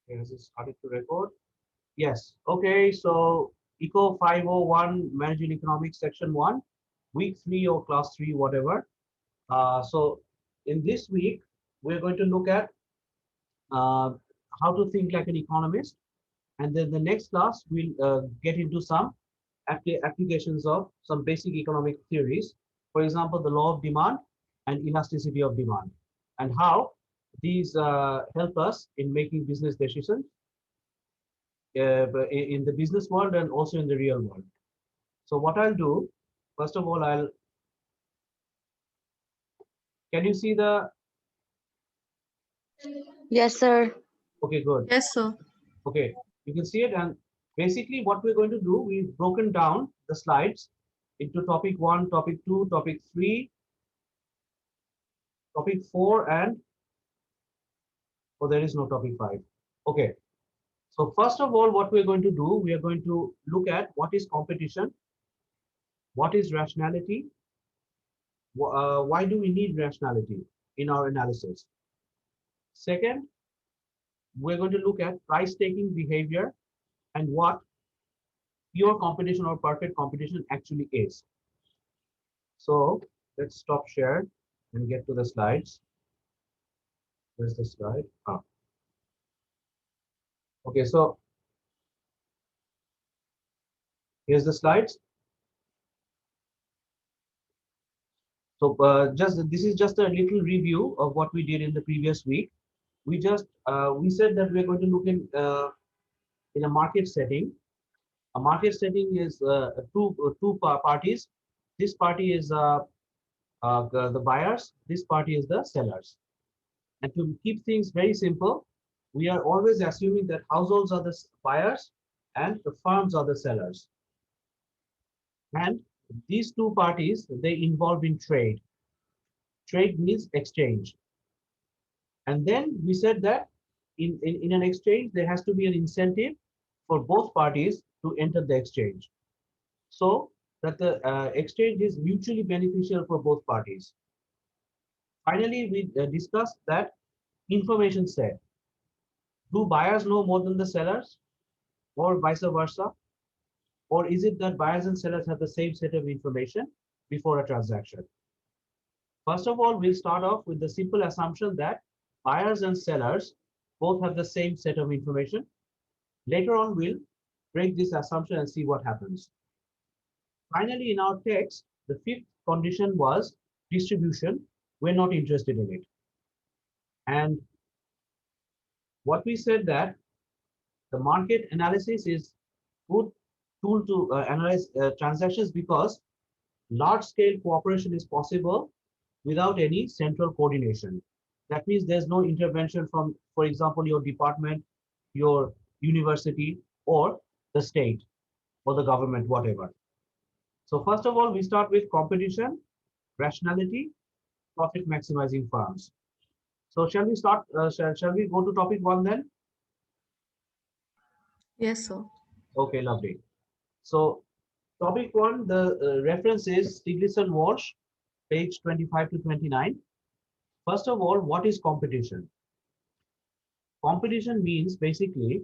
Okay, has it started to record? Yes. Okay, so Eco 501 Managing Economics Section 1, Week 3 or Class 3, whatever. So in this week, we're going to look at uh, how to think like an economist. And then the next class, we'll get into some applications of some basic economic theories. For example, the law of demand and elasticity of demand, and how these help us in making business decisions in the business world and also in the real world. So what I'll do, first of all, can you see the, Yes, sir. okay, good. Yes, sir. Okay, you can see it. And basically what we're going to do, we've broken down the slides into topic 1, topic 2, topic 3, topic 4, and, oh, there is no topic 5. Okay, so first of all, what we're going to do, we are going to look at what is competition, what is rationality, why do we need rationality in our analysis. Second, we're going to look at price-taking behavior and what pure competition or perfect competition actually is. So let's stop share and get to the slides. Where's the slide? Ah. Okay, so here's the slides. So just this is just a little review of what we did in the previous week. We said that we're going to look in a market setting. A market setting is two parties. This party is the buyers. This party is the sellers. And to keep things very simple, we are always assuming that households are the buyers and the firms are the sellers. And these two parties, they involve in trade. Trade means exchange. And then we said that in an exchange, there has to be an incentive for both parties to enter the exchange, so that the exchange is mutually beneficial for both parties. Finally, we discussed that information set. Do buyers know more than the sellers, or vice versa? Or is it that buyers and sellers have the same set of information before a transaction? First of all, we'll start off with the simple assumption that buyers and sellers both have the same set of information. Later on, we'll break this assumption and see what happens. Finally, in our text, the fifth condition was distribution. We're not interested in it. And what we said that the market analysis is good tool to analyze transactions because large-scale cooperation is possible without any central coordination. That means there's no intervention from, for example, your department, your university, or the state, or the government, whatever. So first of all, we start with competition, rationality, profit maximizing firms. So shall we start, shall we go to topic 1 then? Yes, sir. Okay, lovely. So topic 1, the reference is Stiglitz and Walsh, page 25 to 29. First of all, what is competition? Competition means basically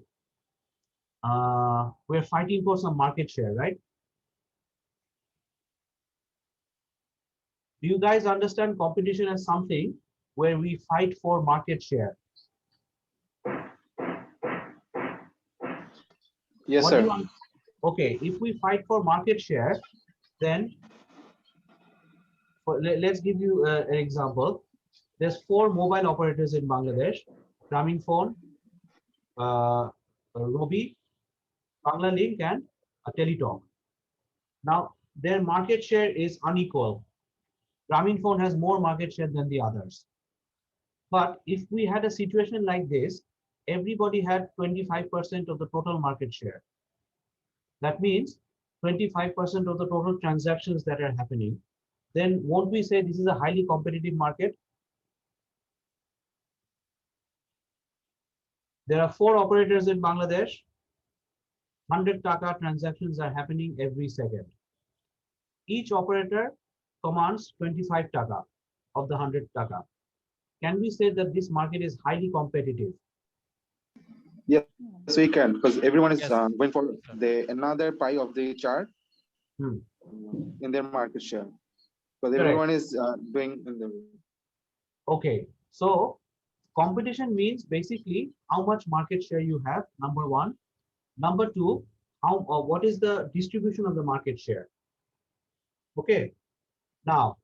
we're fighting for some market share, right? Do you guys understand competition as something where we fight for market share? Yes, What sir. do you Okay, if we fight for market share, then let's give you an example. There's 4 mobile operators in Bangladesh: Grameenphone, Robi, Banglalink, and Teletalk. Now, their market share is unequal. Grameenphone has more market share than the others. But if we had a situation like this, everybody had 25% of the total market share. That means 25% of the total transactions that are happening. Then won't we say this is a highly competitive market? There are 4 operators in Bangladesh. 100 taka transactions are happening every second. Each operator commands 25 taka of the 100 taka. Can we say that this market is highly competitive? Yes, we can, because everyone is Yes. going for the another pie of the chart Hmm. in their market share. Because Correct. everyone is doing in the Okay. So competition means basically how much market share you have, number one. Number two, how what is the distribution of the market share? Okay. Now,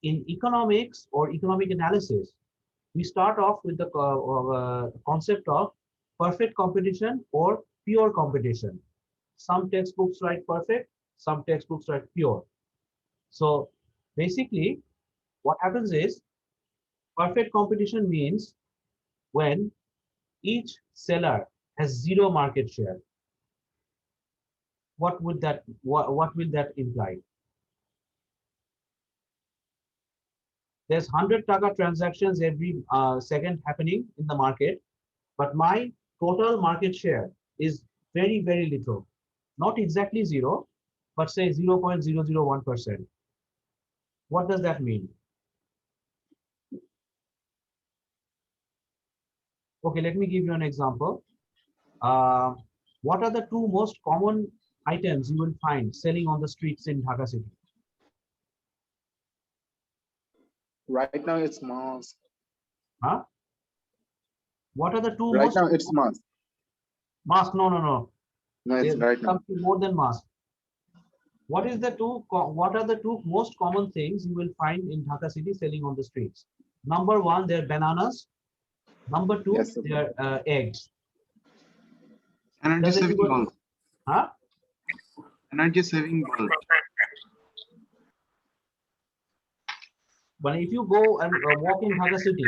in economics or economic analysis, we start off with the concept of perfect competition or pure competition. Some textbooks write perfect, some textbooks write pure. So basically, what happens is perfect competition means when each seller has zero market share. What will that imply? There's 100 taka transactions every second happening in the market, but my total market share is very, very little. Not exactly zero, but say 0.001%. What does that mean? Okay, let me give you an example. Uh, what are the two most common items you will find selling on the streets in Dhaka city? right now it's mask. Huh? What are the two Right most now it's mask. mask? No, no, no. No, it's There's right now. something more than mask. What are the two most common things you will find in Dhaka city selling on the streets? Number one, they're bananas. Number two, Yes, sir. they're eggs. Energy Does saving anybody? bulb. Huh? Energy saving bulb. But if you go and walk in Dhaka city,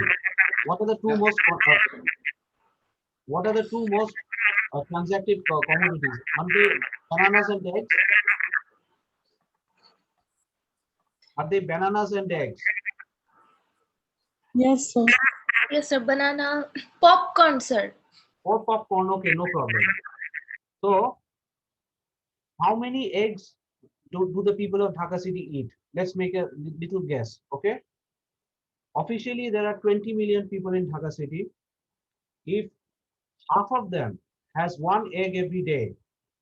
what are the two Yeah. most what are the two most transacted commodities? Are they bananas and eggs? Are they bananas and eggs? Yes, sir. Yes, sir. Banana popcorn, sir. Or popcorn? Okay, no problem. So, how many eggs do the people of Dhaka city eat? Let's make a little guess. Okay. Officially, there are 20 million people in Dhaka city. If half of them has one egg every day,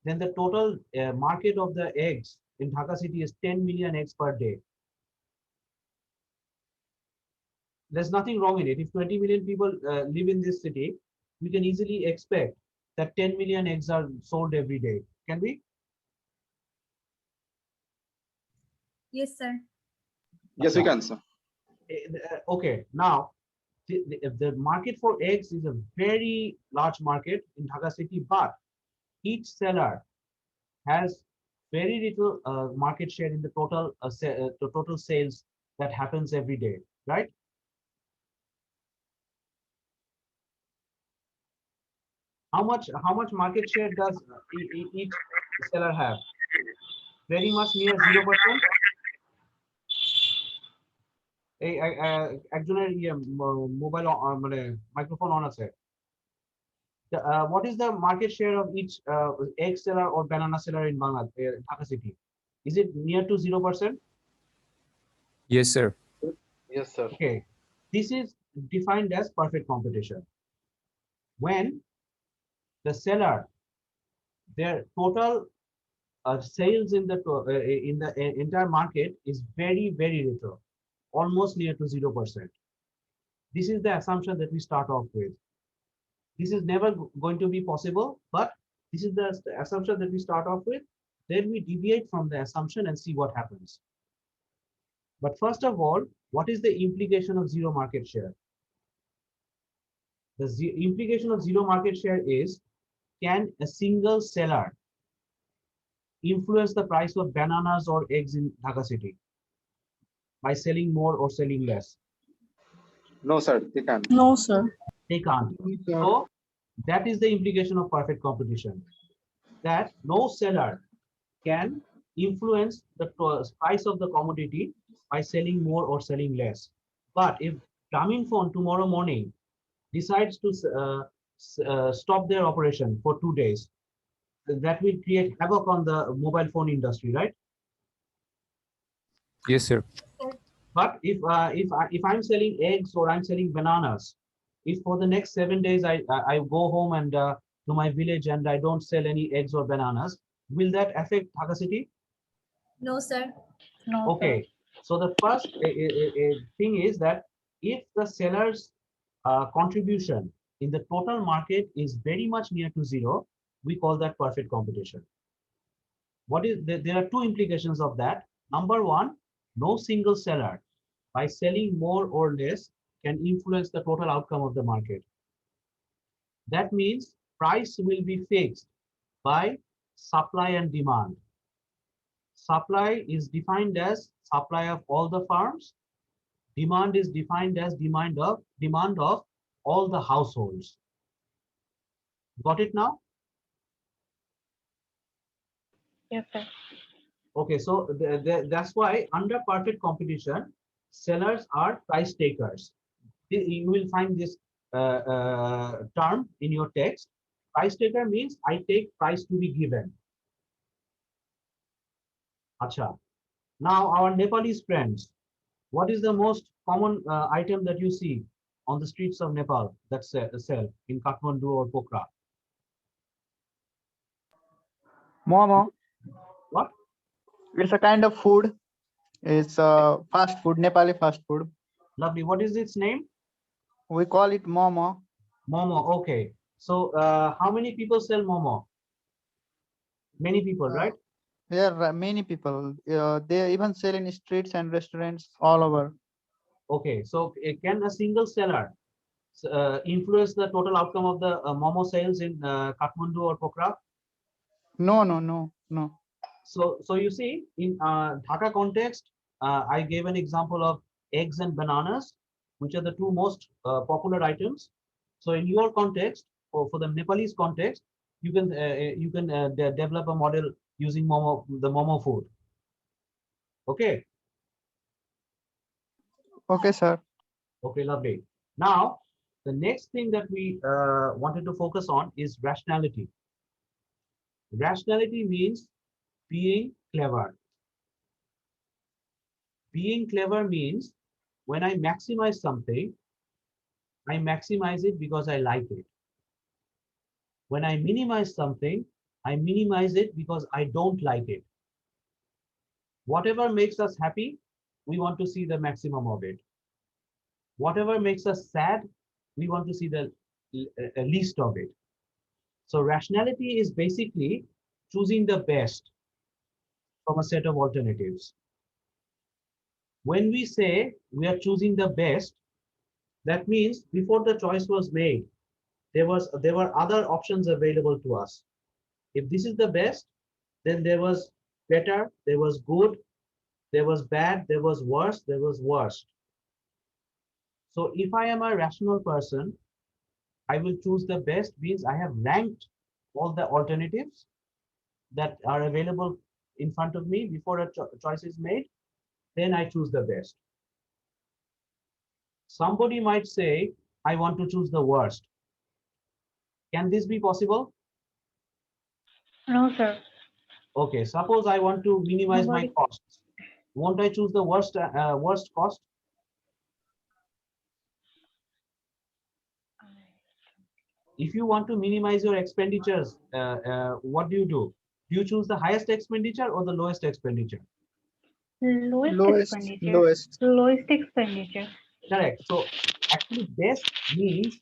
then the total market of the eggs in Dhaka city is 10 million eggs per day. There's nothing wrong in it. If 20 million people live in this city, we can easily expect that 10 million eggs are sold every day. Can we? Yes, sir. Yes, we can, sir. Okay, now the market for eggs is a very large market in Dhaka city, but each seller has very little market share in the total sales that happens every day, right? How much market share does each seller have? Very much near 0%. এই একজনের mobile মানে microphone on আছে। What is the market share of each egg seller or banana seller in Bangladesh, Dhaka city? Is it near to 0%? Yes, sir. Yes, sir. Okay, this is defined as perfect competition. When the seller, their total sales in the entire market is very, very little, almost near to 0%. This is the assumption that we start off with. This is never going to be possible, but this is the assumption that we start off with. Then we deviate from the assumption and see what happens. But first of all, what is the implication of zero market share? The implication of zero market share is, can a single seller influence the price of bananas or eggs in Dhaka city by selling more or selling less? No, sir, they can't. No, sir. They can't. So that is the implication of perfect competition, that no seller can influence the price of the commodity by selling more or selling less. But if Grameenphone tomorrow morning decides to stop their operation for 2 days, that will create havoc on the mobile phone industry, right? Yes, sir. But if I'm selling eggs or I'm selling bananas, if for the next 7 days I go home and to my village and I don't sell any eggs or bananas, will that affect Dhaka city? No, sir. No, Okay, so the first thing is that if the seller's contribution in the total market is very much near to zero, we call that perfect competition. What is there are two implications of that. Number one, no single seller by selling more or less can influence the total outcome of the market. That means price will be fixed by supply and demand. Supply is defined as supply of all the farms. Demand is defined as demand of all the households. Got it now? yes, sir. Okay, so that's why under perfect competition, sellers are price takers. You will find this term in your text. Price taker means I take price to be given. Acha. Now our Nepalese friends, what is the most common item that you see on the streets of Nepal that sell in Kathmandu or Pokhara? Momo. What? It's a kind of food. It's fast food, Nepali fast food. Lovely. What is its name? We call it momo. Momo. Okay. So how many people sell momo? Many people, right? There are many people. They even sell in streets and restaurants all over. Okay. So can a single seller influence the total outcome of the momo sales in Kathmandu or Pokhara? No, no, no, no. So you see, in Dhaka context, I gave an example of eggs and bananas, which are the two most popular items. So in your context, or for the Nepalese context, you can develop a model using the momo food. Okay. Okay, sir. Okay, lovely. Now, the next thing that we wanted to focus on is rationality. Rationality means being clever. Being clever means when I maximize something, I maximize it because I like it. When I minimize something, I minimize it because I don't like it. Whatever makes us happy, we want to see the maximum of it. Whatever makes us sad, we want to see the least of it. So rationality is basically choosing the best from a set of alternatives. When we say we are choosing the best, that means before the choice was made, there were other options available to us. If this is the best, then there was better, there was good, there was bad, there was worse, there was worst. So if I am a rational person, I will choose the best means I have ranked all the alternatives that are available in front of me before a choice is made, then I choose the best. Somebody might say, I want to choose the worst. Can this be possible? No, sir. Okay, suppose I want to minimize my Nobody. costs. Won't I choose the worst cost? If you want to minimize your expenditures, what do? Do you choose the highest expenditure or the lowest expenditure? Lowest expenditure. Lowest expenditure. Correct. So actually, best means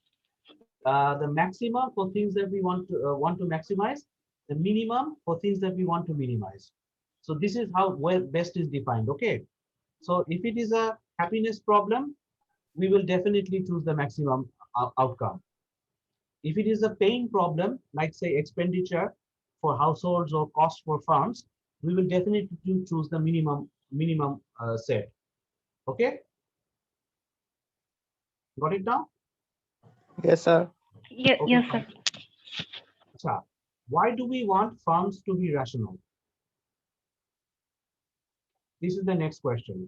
the maximum for things that we want to maximize, the minimum for things that we want to minimize. So this is how best is defined. Okay. So if it is a happiness problem, we will definitely choose the maximum outcome. If it is a paying problem, like say expenditure for households or cost for farms, we will definitely choose the minimum set. Okay, got it now? Yes, sir. Yes, Okay, yes, sir. Acha. Why do we want farms to be rational? This is the next question.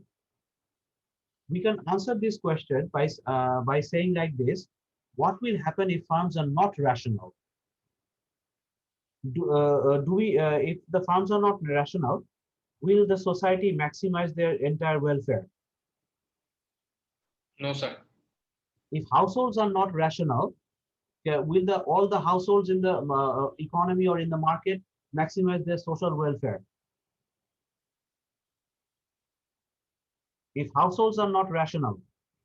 We can answer this question by saying like this: what will happen if farms are not rational? If the farms are not rational, will the society maximize their entire welfare? No, sir. If households are not rational, will all the households in the economy or in the market maximize their social welfare? If households are not rational,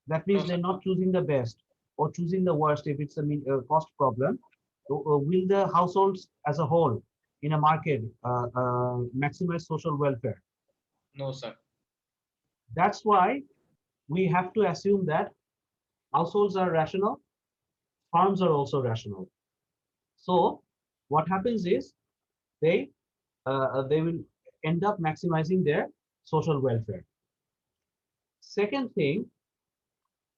that means they're not choosing the best or choosing the worst if it's a cost problem. So, will the households as a whole in a market maximize social welfare? No, sir. That's why we have to assume that households are rational, farms are also rational. So what happens is they will end up maximizing their social welfare. Second thing,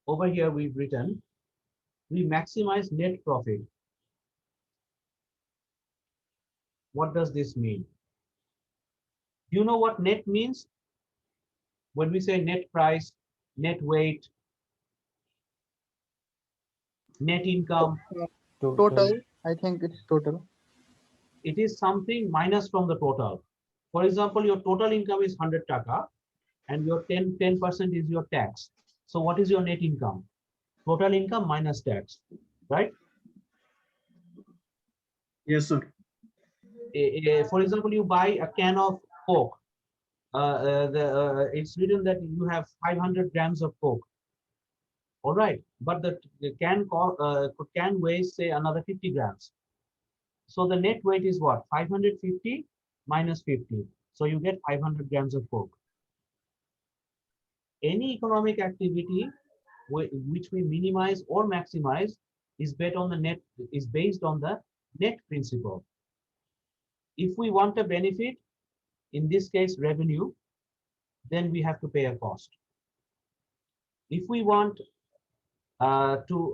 over here we've written, we maximize net profit. What does this mean? Do you know what net means? When we say net price, net weight, net income, Total, I think it's total. it is something minus from the total. For example, your total income is 100 taka and your 10% is your tax. So what is your net income? Total income minus tax, right? Yes, sir. For example, you buy a can of Coke. It's written that you have 500 grams of Coke. All right, but the can weighs say another 50 grams. So the net weight is what? 550 minus 50. So you get 500 grams of Coke. Any economic activity which we minimize or maximize is based on the net principle. If we want a benefit, in this case revenue, then we have to pay a cost. If we want to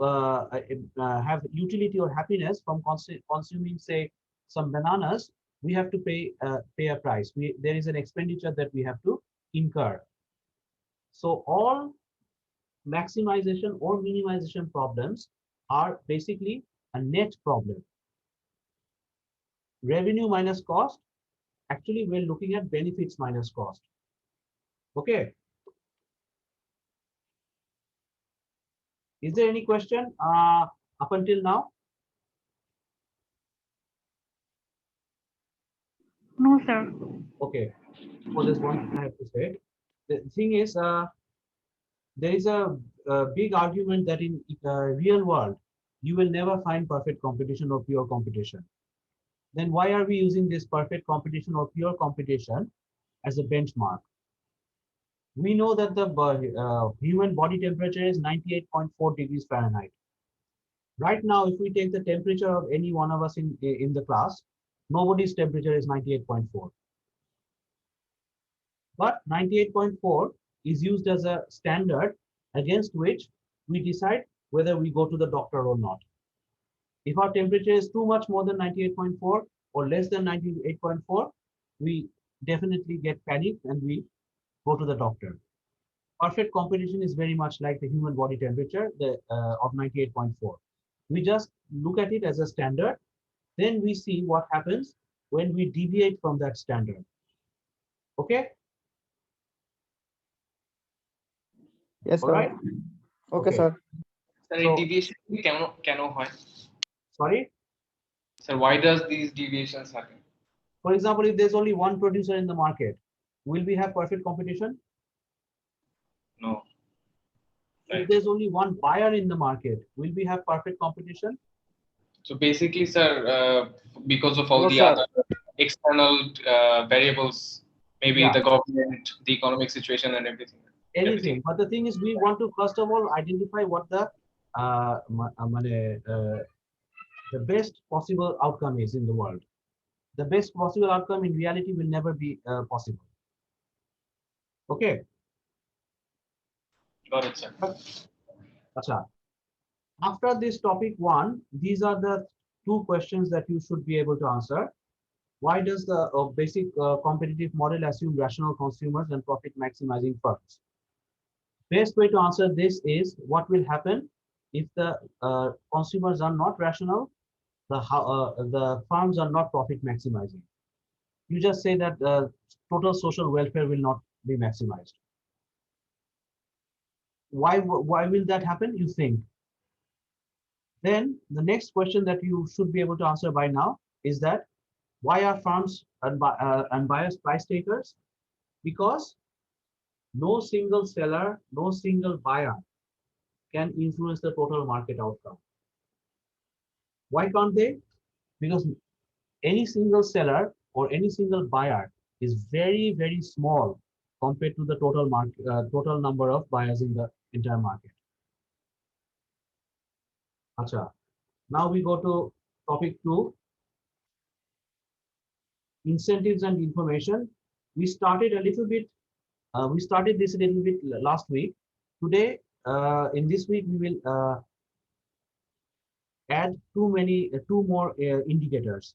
have utility or happiness from consuming, say, some bananas, we have to pay a price. There is an expenditure that we have to incur. So all maximization or minimization problems are basically a net problem. Revenue minus cost, actually we're looking at benefits minus cost. Okay. Is there any question up until now? No, sir. Okay. So there's one thing I have to say. The thing is, there is a big argument that in real world, you will never find perfect competition or pure competition. Then why are we using this perfect competition or pure competition as a benchmark? We know that the human body temperature is 98.4 degrees Fahrenheit. Right now, if we take the temperature of any one of us in the class, nobody's temperature is 98.4. But 98.4 is used as a standard against which we decide whether we go to the doctor or not. If our temperature is too much more than 98.4 or less than 98.4, we definitely get panicked and we go to the doctor. Perfect competition is very much like the human body temperature of 98.4. We just look at it as a standard, then we see what happens when we deviate from that standard. Okay? Yes, All sir. right? Okay, Okay. sir. Sir, So- deviation কেন হয়? Sorry? Sir, why does these deviations happen? For example, if there's only one producer in the market, will we have perfect competition? No. If Right. there's only one buyer in the market, will we have perfect competition? So basically, sir, because of all No, the sir. other external variables, maybe Yeah. the government, the economic situation, and everything. Anything. But the thing is, we want to first of all identify what the best possible outcome is in the world. The best possible outcome in reality will never be possible. Okay. Got it, sir. Acha. After this topic one, these are the two questions that you should be able to answer. Why does the basic competitive model assume rational consumers and profit maximizing firms? Best way to answer this is what will happen if the consumers are not rational, the firms are not profit maximizing. You just say that total social welfare will not be maximized. Why will that happen? You think Then the next question that you should be able to answer by now is that why are firms and buyers price takers? Because no single seller, no single buyer can influence the total market outcome. Why can't they? Because any single seller or any single buyer is very, very small compared to the total market, total number of buyers in the entire market. Acha. Now we go to topic 2, incentives and information. We started a little bit. We started this a little bit last week. Today, in this week, we will add two more indicators.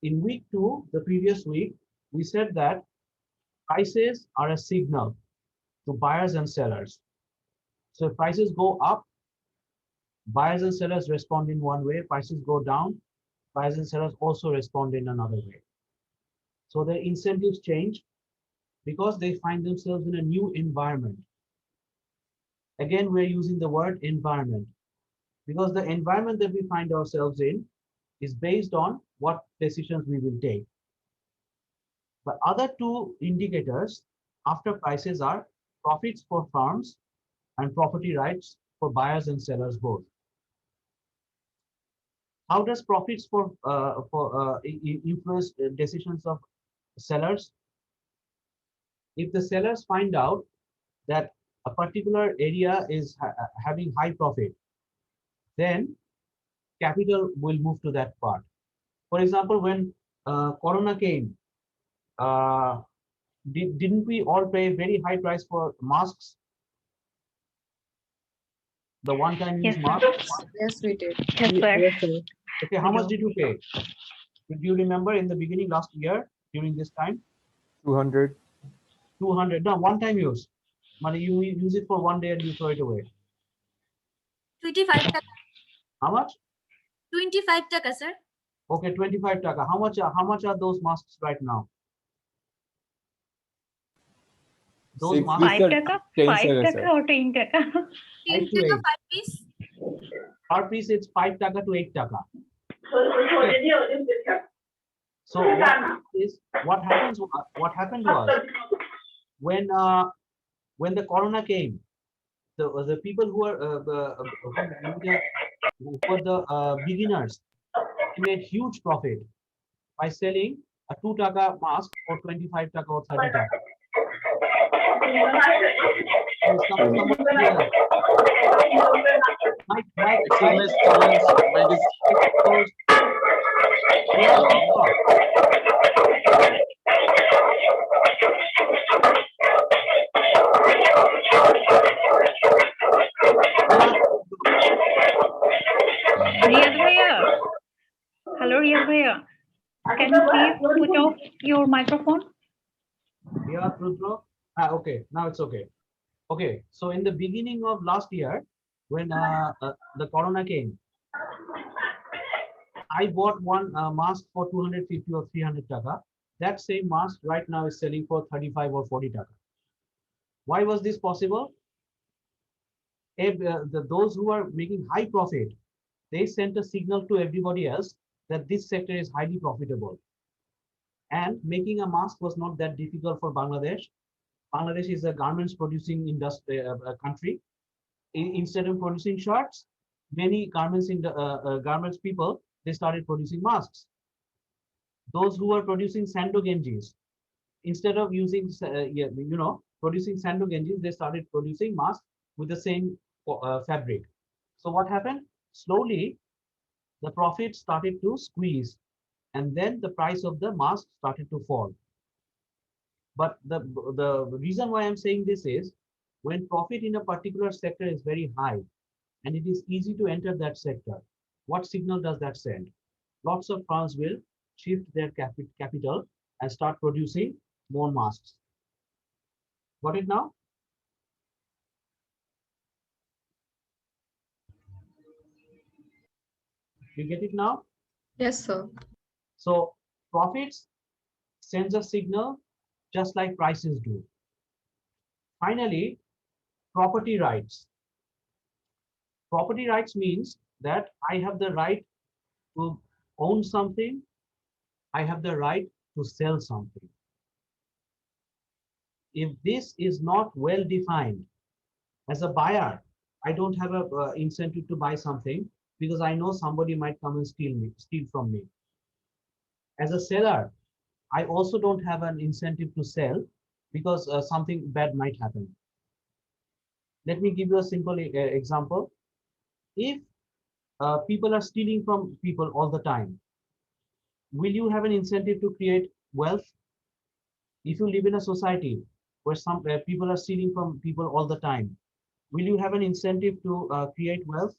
In week 2, the previous week, we said that prices are a signal to buyers and sellers. So if prices go up, buyers and sellers respond in one way. Prices go down, buyers and sellers also respond in another way. So their incentives change because they find themselves in a new environment. Again, we're using the word environment because the environment that we find ourselves in is based on what decisions we will take. The other two indicators after prices are profits for firms and property rights for buyers and sellers both. How does profits for influence decisions of sellers? If the sellers find out that a particular area is having high profit, then capital will move to that part. For example, when Corona came, didn't we all pay very high price for masks? The one-time use Yes, mask? sir. Yes, we did. Yes, sir. Okay, how much did you pay? Do you remember in the beginning last year during this time? 200. 200. No, one-time use. Money you use it for one day and you throw it away. 25 taka. How much? 25 taka, sir. Okay, 25 taka. How much are those masks right now? Those masks, 5 taka, 5 taka or 10 taka? 10 5 to 8. taka 5 piece. Per piece it's 5 taka to 8 taka. Okay. So what happened was when the corona came, the people who are who were the beginners made huge profit by selling a 2 taka mask for 25 taka or 30 taka. Riyad bhaiya. Hello, Riyad bhaiya. Can you please put off your microphone? Yeah, Rudra. Okay, now it's okay. Okay, so in the beginning of last year, when the corona came, I bought one mask for 250 or 300 taka. That same mask right now is selling for 35 or 40 taka. Why was this possible? If, those who are making high profit, they sent a signal to everybody else that this sector is highly profitable. And making a mask was not that difficult for Bangladesh. Bangladesh is a garments producing industry country. Instead of producing shirts, many garments in the garments people, they started producing masks. Those who are producing sando genjis, instead of using producing sando genjis, they started producing masks with the same fabric. So what happened? Slowly, the profit started to squeeze, and then the price of the mask started to fall. But the reason why I'm saying this is when profit in a particular sector is very high and it is easy to enter that sector, what signal does that send? Lots of firms will shift their capital and start producing more masks. Got it now? You get it now? Yes, sir. So profits sends a signal just like prices do. Finally, property rights. Property rights means that I have the right to own something. I have the right to sell something. If this is not well defined, as a buyer, I don't have a incentive to buy something because I know somebody might come and steal from me. As a seller, I also don't have an incentive to sell because something bad might happen. Let me give you a simple example. If people are stealing from people all the time, will you have an incentive to create wealth? If you live in a society where some people are stealing from people all the time, will you have an incentive to create wealth?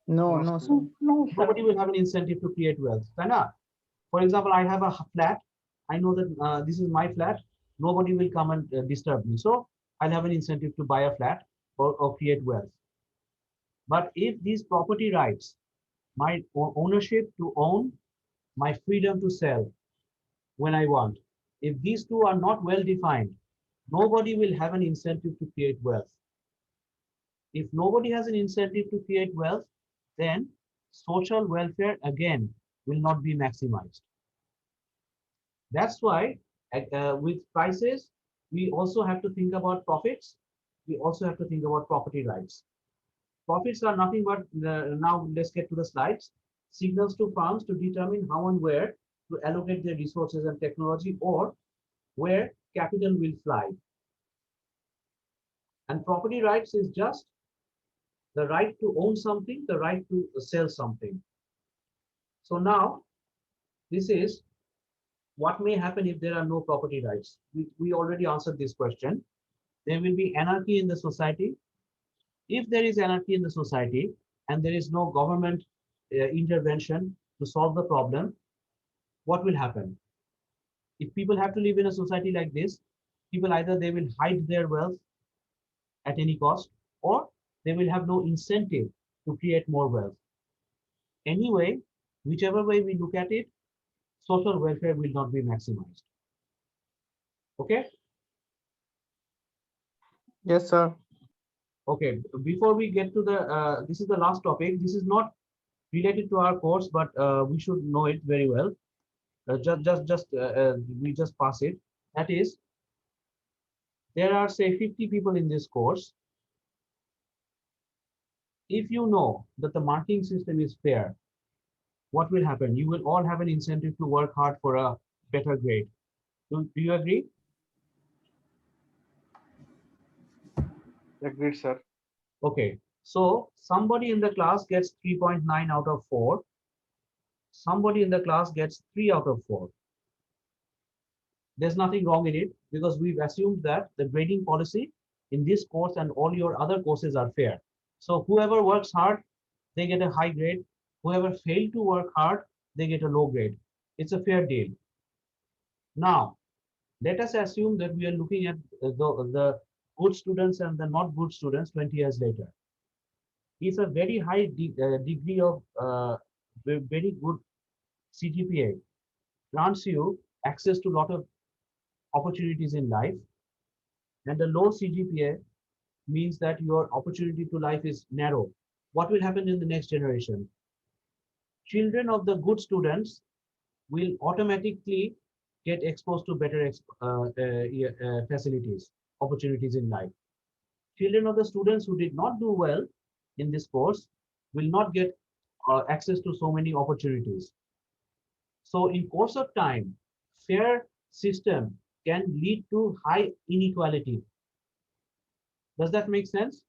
No, No, no, sir. sir. No, sir. Nobody will have an incentive to create wealth. For example, I have a flat. I know that this is my flat. Nobody will come and disturb me. So I'll have an incentive to buy a flat or create wealth. But if these property rights, my ownership to own, my freedom to sell when I want, if these two are not well defined, nobody will have an incentive to create wealth. If nobody has an incentive to create wealth, then social welfare again will not be maximized. That's why with prices, we also have to think about profits. We also have to think about property rights. Profits are nothing but, now let's get to the slides, signals to firms to determine how and where to allocate their resources and technology, or where capital will fly. And property rights is just the right to own something, the right to sell something. So now, this is what may happen if there are no property rights. We already answered this question. There will be anarchy in the society. If there is anarchy in the society and there is no government intervention to solve the problem, what will happen? If people have to live in a society like this, people either they will hide their wealth at any cost, or they will have no incentive to create more wealth. Anyway, whichever way we look at it, social welfare will not be maximized. Okay? Yes, sir. Okay, before we get to the, this is the last topic. This is not related to our course, but we should know it very well. We just pass it. That is, there are say 50 people in this course. If you know that the marking system is fair, what will happen? You will all have an incentive to work hard for a better grade. Do you agree? Agreed, sir. Okay, so somebody in the class gets 3.9 out of 4. Somebody in the class gets 3 out of 4. There's nothing wrong in it because we've assumed that the grading policy in this course and all your other courses are fair. So whoever works hard, they get a high grade. Whoever failed to work hard, they get a low grade. It's a fair deal. Now, let us assume that we are looking at the good students and the not good students 20 years later. If a very high degree of very good CGPA grants you access to a lot of opportunities in life, and the low CGPA means that your opportunity to life is narrow, what will happen in the next generation? Children of the good students will automatically get exposed to better facilities, opportunities in life. Children of the students who did not do well in this course will not get access to so many opportunities. So in course of time, fair system can lead to high inequality. Does that make sense?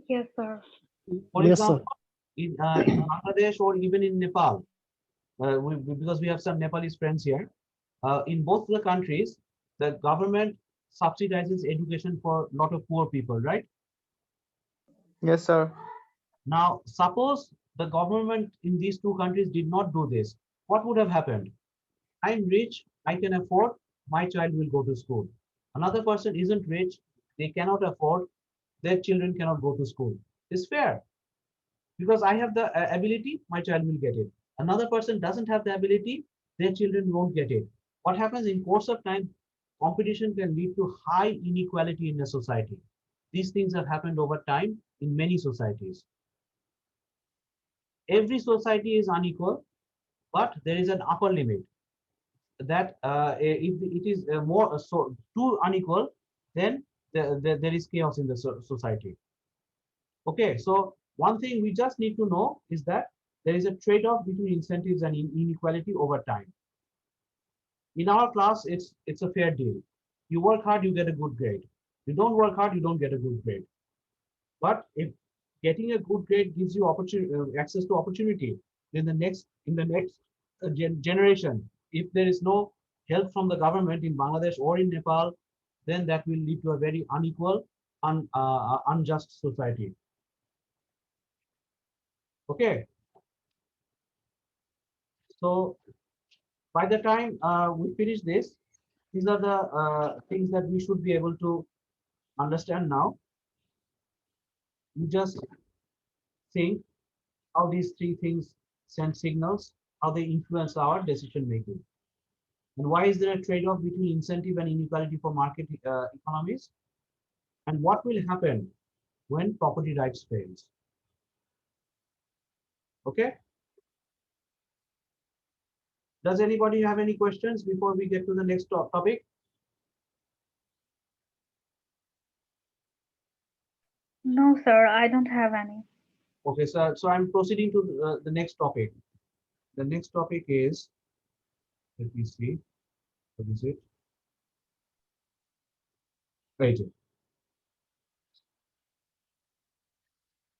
Yes, sir. For example, in Bangladesh or even in Nepal, because we have some Nepalese friends here, in both the countries, the government subsidizes education for a lot of poor people, right? Yes, sir. Now, suppose the government in these two countries did not do this, what would have happened? I'm rich, I can afford, my child will go to school. Another person isn't rich, they cannot afford, their children cannot go to school. It's fair. Because I have the ability, my child will get it. Another person doesn't have the ability, their children won't get it. What happens in course of time, competition can lead to high inequality in a society. These things have happened over time in many societies. Every society is unequal, but there is an upper limit that if it is more so too unequal, then there is chaos in the society. Okay, so one thing we just need to know is that there is a trade-off between incentives and inequality over time. In our class, it's a fair deal. You work hard, you get a good grade. You don't work hard, you don't get a good grade. But if getting a good grade gives you opportunity, access to opportunity, then in the next generation, if there is no help from the government in Bangladesh or in Nepal, then that will lead to a very unequal, unjust society. Okay. So by the time we finish this, these are the things that we should be able to understand now. You just think how these three things send signals, how they influence our decision making. And why is there a trade-off between incentive and inequality for market economies? And what will happen when property rights fails? Okay. Does anybody have any questions before we get to the next topic? No, sir, I don't have any. Okay, so I'm proceeding to the next topic. The next topic is, let me see, what is it? Right.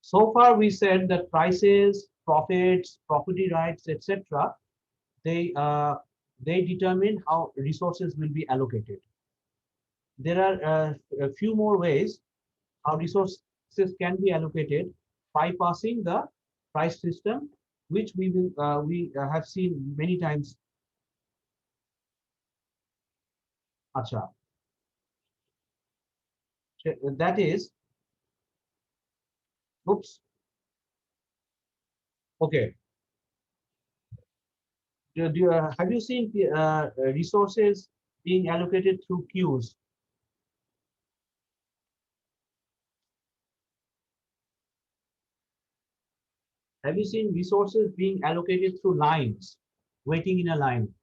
So far, we said that prices, profits, property rights, etc., they determine how resources will be allocated. There are a few more ways how resources can be allocated, bypassing the price system, which we have seen many times. Acha. That is, oops. Okay. Have you seen resources being allocated through queues? Have you seen resources being allocated through lines, waiting in a line?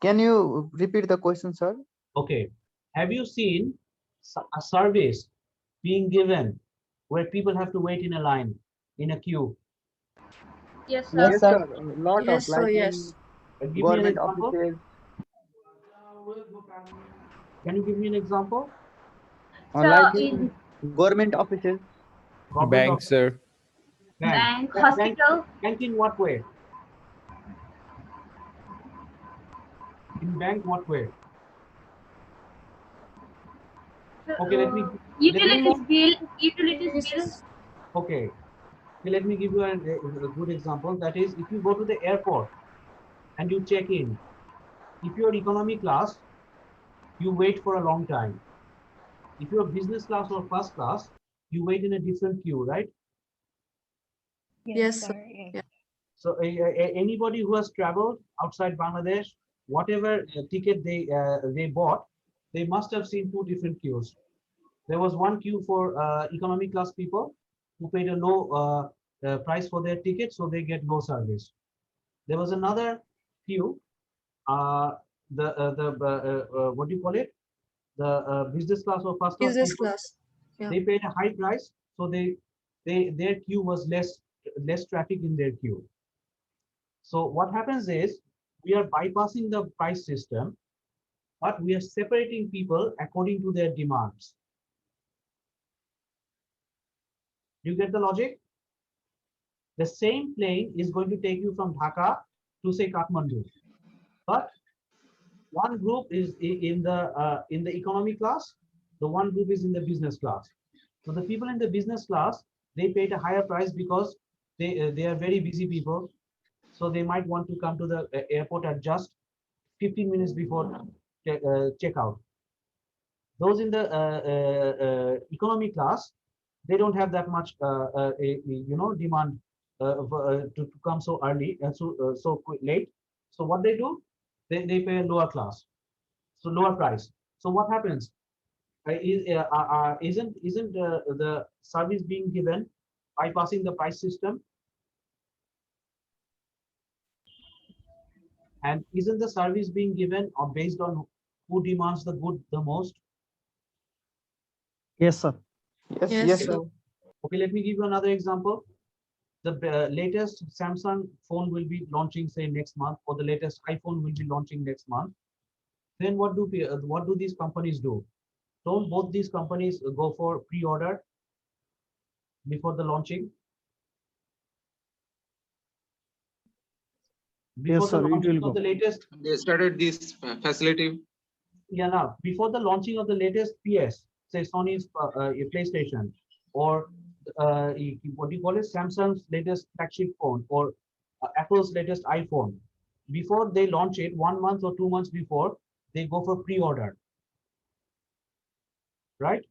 Can you repeat the question, sir? Okay. Have you seen a service being given where people have to wait in a line, in a queue? Yes, Yes, sir. Yes, sir. sir. A lot of Yes, sir. like Yes. in Give me an government example. offices, Can you give me an example? like So in in government offices. Government Bank, of sir. bank. bank, Bank, hospital, bank in what way? In bank, what way? Okay, let me utilities bill, utilities bill. okay. Let me give you a good example. That is, if you go to the airport and you check in, if you're economy class, you wait for a long time. If you're business class or first class, you wait in a different queue, right? Yes, sir. Yes. So anybody who has traveled outside Bangladesh, whatever ticket they bought, they must have seen two different queues. There was one queue for economy class people who paid a low price for their ticket, so they get low service. There was another queue, uh, what do you call it? The business class or first class people. They paid a high price, so their queue was less traffic in their queue. So what happens is we are bypassing the price system, but we are separating people according to their demands. Do you get the logic? The same plane is going to take you from Dhaka to say Kathmandu, but one group is in the economy class, the one group is in the business class. So the people in the business class, they paid a higher price because they are very busy people, so they might want to come to the airport at just 15 minutes before checkout. Those in the economy class, they don't have that much demand to come so early and so late. So what they do, they pay a lower class, so lower price. So what happens? Isn't the service being given bypassing the price system? And isn't the service being given or based on who demands the good the most? Yes, sir. Yes, sir. Okay, let me give you another example. The latest Samsung phone will be launching, say, next month, or the latest iPhone will be launching next month. Then what do these companies do? Don't both these companies go for pre-order before the launching? Before Yes, the sir. It launching will of go. the latest, They started this facility. yeah, now before the launching of the latest PS, say Sony's PlayStation, or what do you call it, Samsung's latest flagship phone, or Apple's latest iPhone, before they launch it, 1 month or 2 months before, they go for pre-order, right?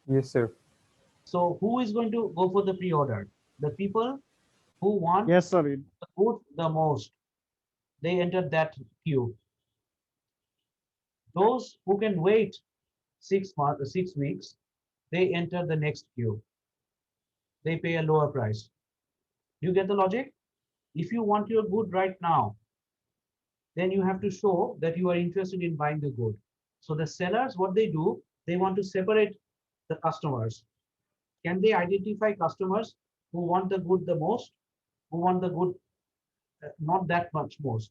Yes, sir. So who is going to go for the pre-order? The people who want Yes, sir. It, the good the most, they enter that queue. Those who can wait 6 months, 6 weeks, they enter the next queue. They pay a lower price. You get the logic? If you want your good right now, then you have to show that you are interested in buying the good. So the sellers, what they do, they want to separate the customers. Can they identify customers who want the good the most, who want the good not that much most?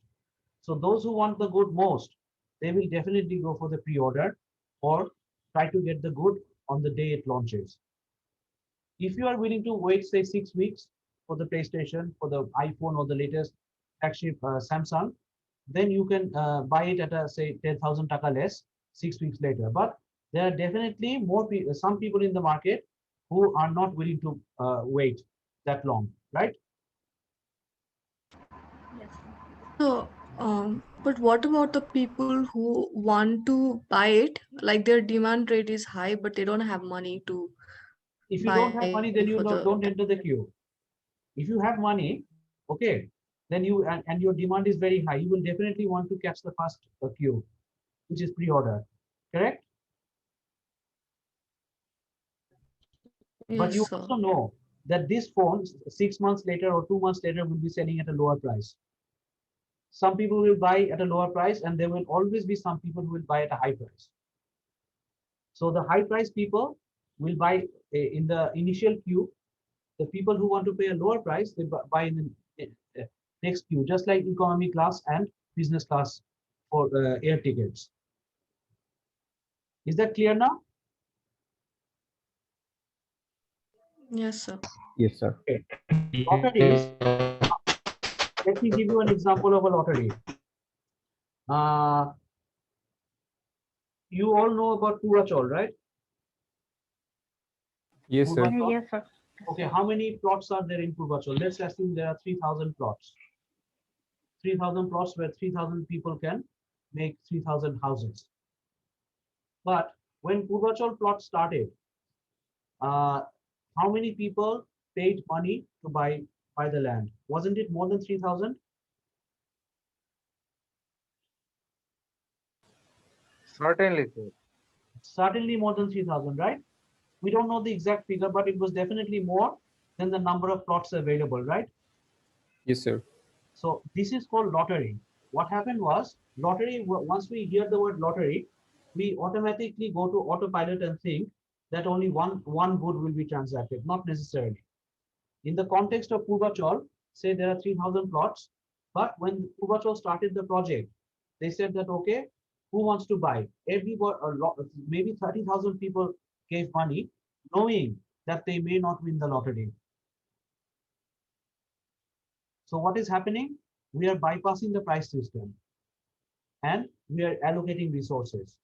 So those who want the good most, they will definitely go for the pre-order or try to get the good on the day it launches. If you are willing to wait, say, 6 weeks for the PlayStation, for the iPhone, or the latest flagship Samsung, then you can buy it at a, say, 10,000 taka less 6 weeks later. But there are definitely some people in the market who are not willing to wait that long, right? Yes, sir. So, but what about the people who want to buy it? Like their demand rate is high, but they don't have money to If you don't buy have money, for then you the. don't enter the queue. If you have money, okay, then and your demand is very high, you will definitely want to catch the first queue, which is pre-order, correct? But Yes, you sir. also know that this phone 6 months later or 2 months later will be selling at a lower price. Some people will buy at a lower price, and there will always be some people who will buy at a high price. So the high price people will buy in the initial queue. The people who want to pay a lower price, they buy in the next queue, just like economy class and business class for air tickets. Is that clear now? Yes, sir. Yes, sir. Okay. Lotteries. Let me give you an example of a lottery. Uh, you all know about Purachal, right? Yes, sir. Purvachal. Yes, sir. Okay, how many plots are there in Purvachal? Let's assume there are 3,000 plots. 3,000 plots where 3,000 people can make 3,000 houses. But when Purvachal plot started, uh, how many people paid money to buy the land? Wasn't it more than 3,000? Certainly, sir. Certainly more than 3,000, right? We don't know the exact figure, but it was definitely more than the number of plots available, right? Yes, sir. So this is called lottery. What happened was lottery, once we hear the word lottery, we automatically go to autopilot and think that only one good will be transacted, not necessarily. In the context of Purvachal, say there are 3,000 plots, but when Purvachal started the project, they said that, okay, who wants to buy? Everybody, maybe 30,000 people gave money, knowing that they may not win the lottery. So what is happening? We are bypassing the price system and we are allocating resources.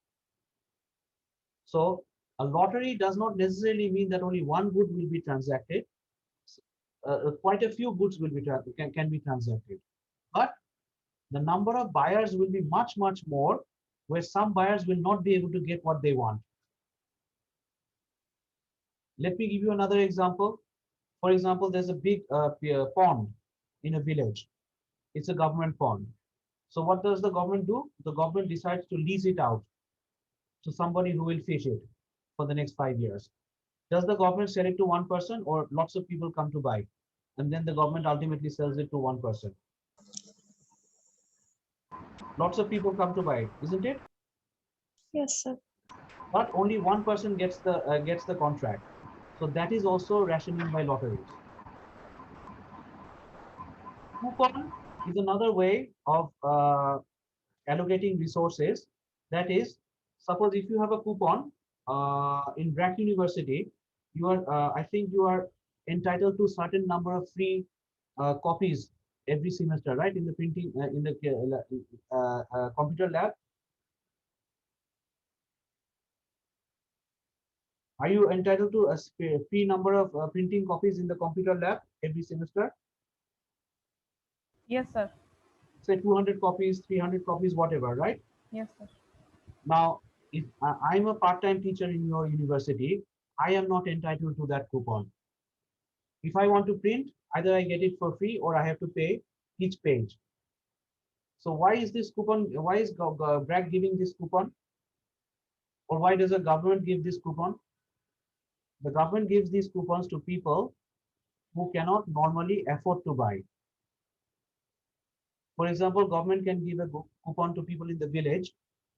So a lottery does not necessarily mean that only one good will be transacted. Quite a few goods will be can be transacted, but the number of buyers will be much more, where some buyers will not be able to get what they want. Let me give you another example. For example, there's a big pond in a village. It's a government pond. So what does the government do? The government decides to lease it out. to somebody who will fish it for the next 5 years? Does the government sell it to one person, or lots of people come to buy, and then the government ultimately sells it to one person? Lots of people come to buy it, isn't it? Yes, sir. But only one person gets the contract. So that is also rationing by lotteries. Coupon is another way of allocating resources. That is, suppose if you have a coupon in Brack University, you are I think you are entitled to certain number of free copies every semester, right? In the printing in the computer lab. Are you entitled to a free number of printing copies in the computer lab every semester? Yes, sir. Say 200 copies, 300 copies, whatever, right? Yes, sir. Now, if I'm a part-time teacher in your university, I am not entitled to that coupon. If I want to print, either I get it for free or I have to pay each page. So why is this coupon, why is Bragg giving this coupon? Or why does the government give this coupon? The government gives these coupons to people who cannot normally afford to buy. For example, government can give a coupon to people in the village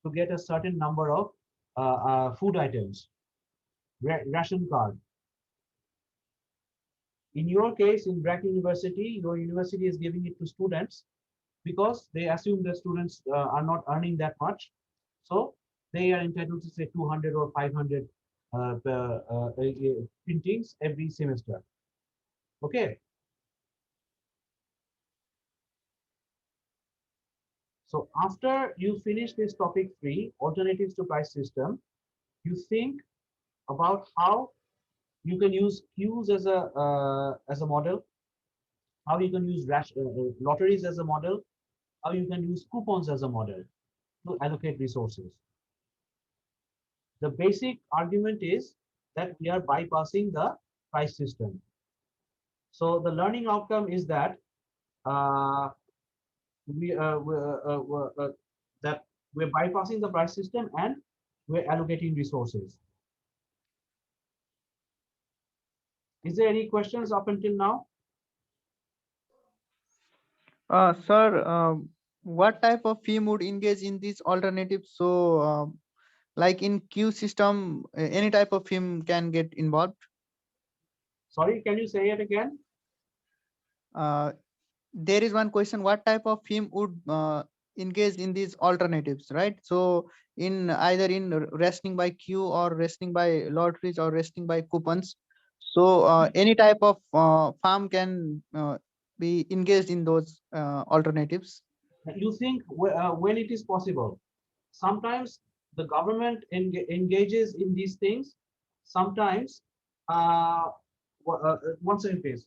to get a certain number of food items, ration card. In your case, in Bragg University, your university is giving it to students because they assume that students are not earning that much. So they are entitled to say 200 or 500 printings every semester. Okay. So after you finish this topic 3, alternatives to price system, you think about how you can use queues as a model, how you can use lotteries as a model, how you can use coupons as a model to allocate resources. The basic argument is that we are bypassing the price system. So the learning outcome is that we that we're bypassing the price system and we're allocating resources. Is there any questions up until now? Sir, what type of firm would engage in these alternatives? So, like in queue system, any type of firm can get involved. Sorry, can you say it again? There is one question: what type of firm would engage in these alternatives, right? So, in either in rationing by queue or rationing by lotteries or rationing by coupons. So, any type of firm can be engaged in those alternatives. You think when it is possible? Sometimes the government engages in these things. Sometimes, one second, please.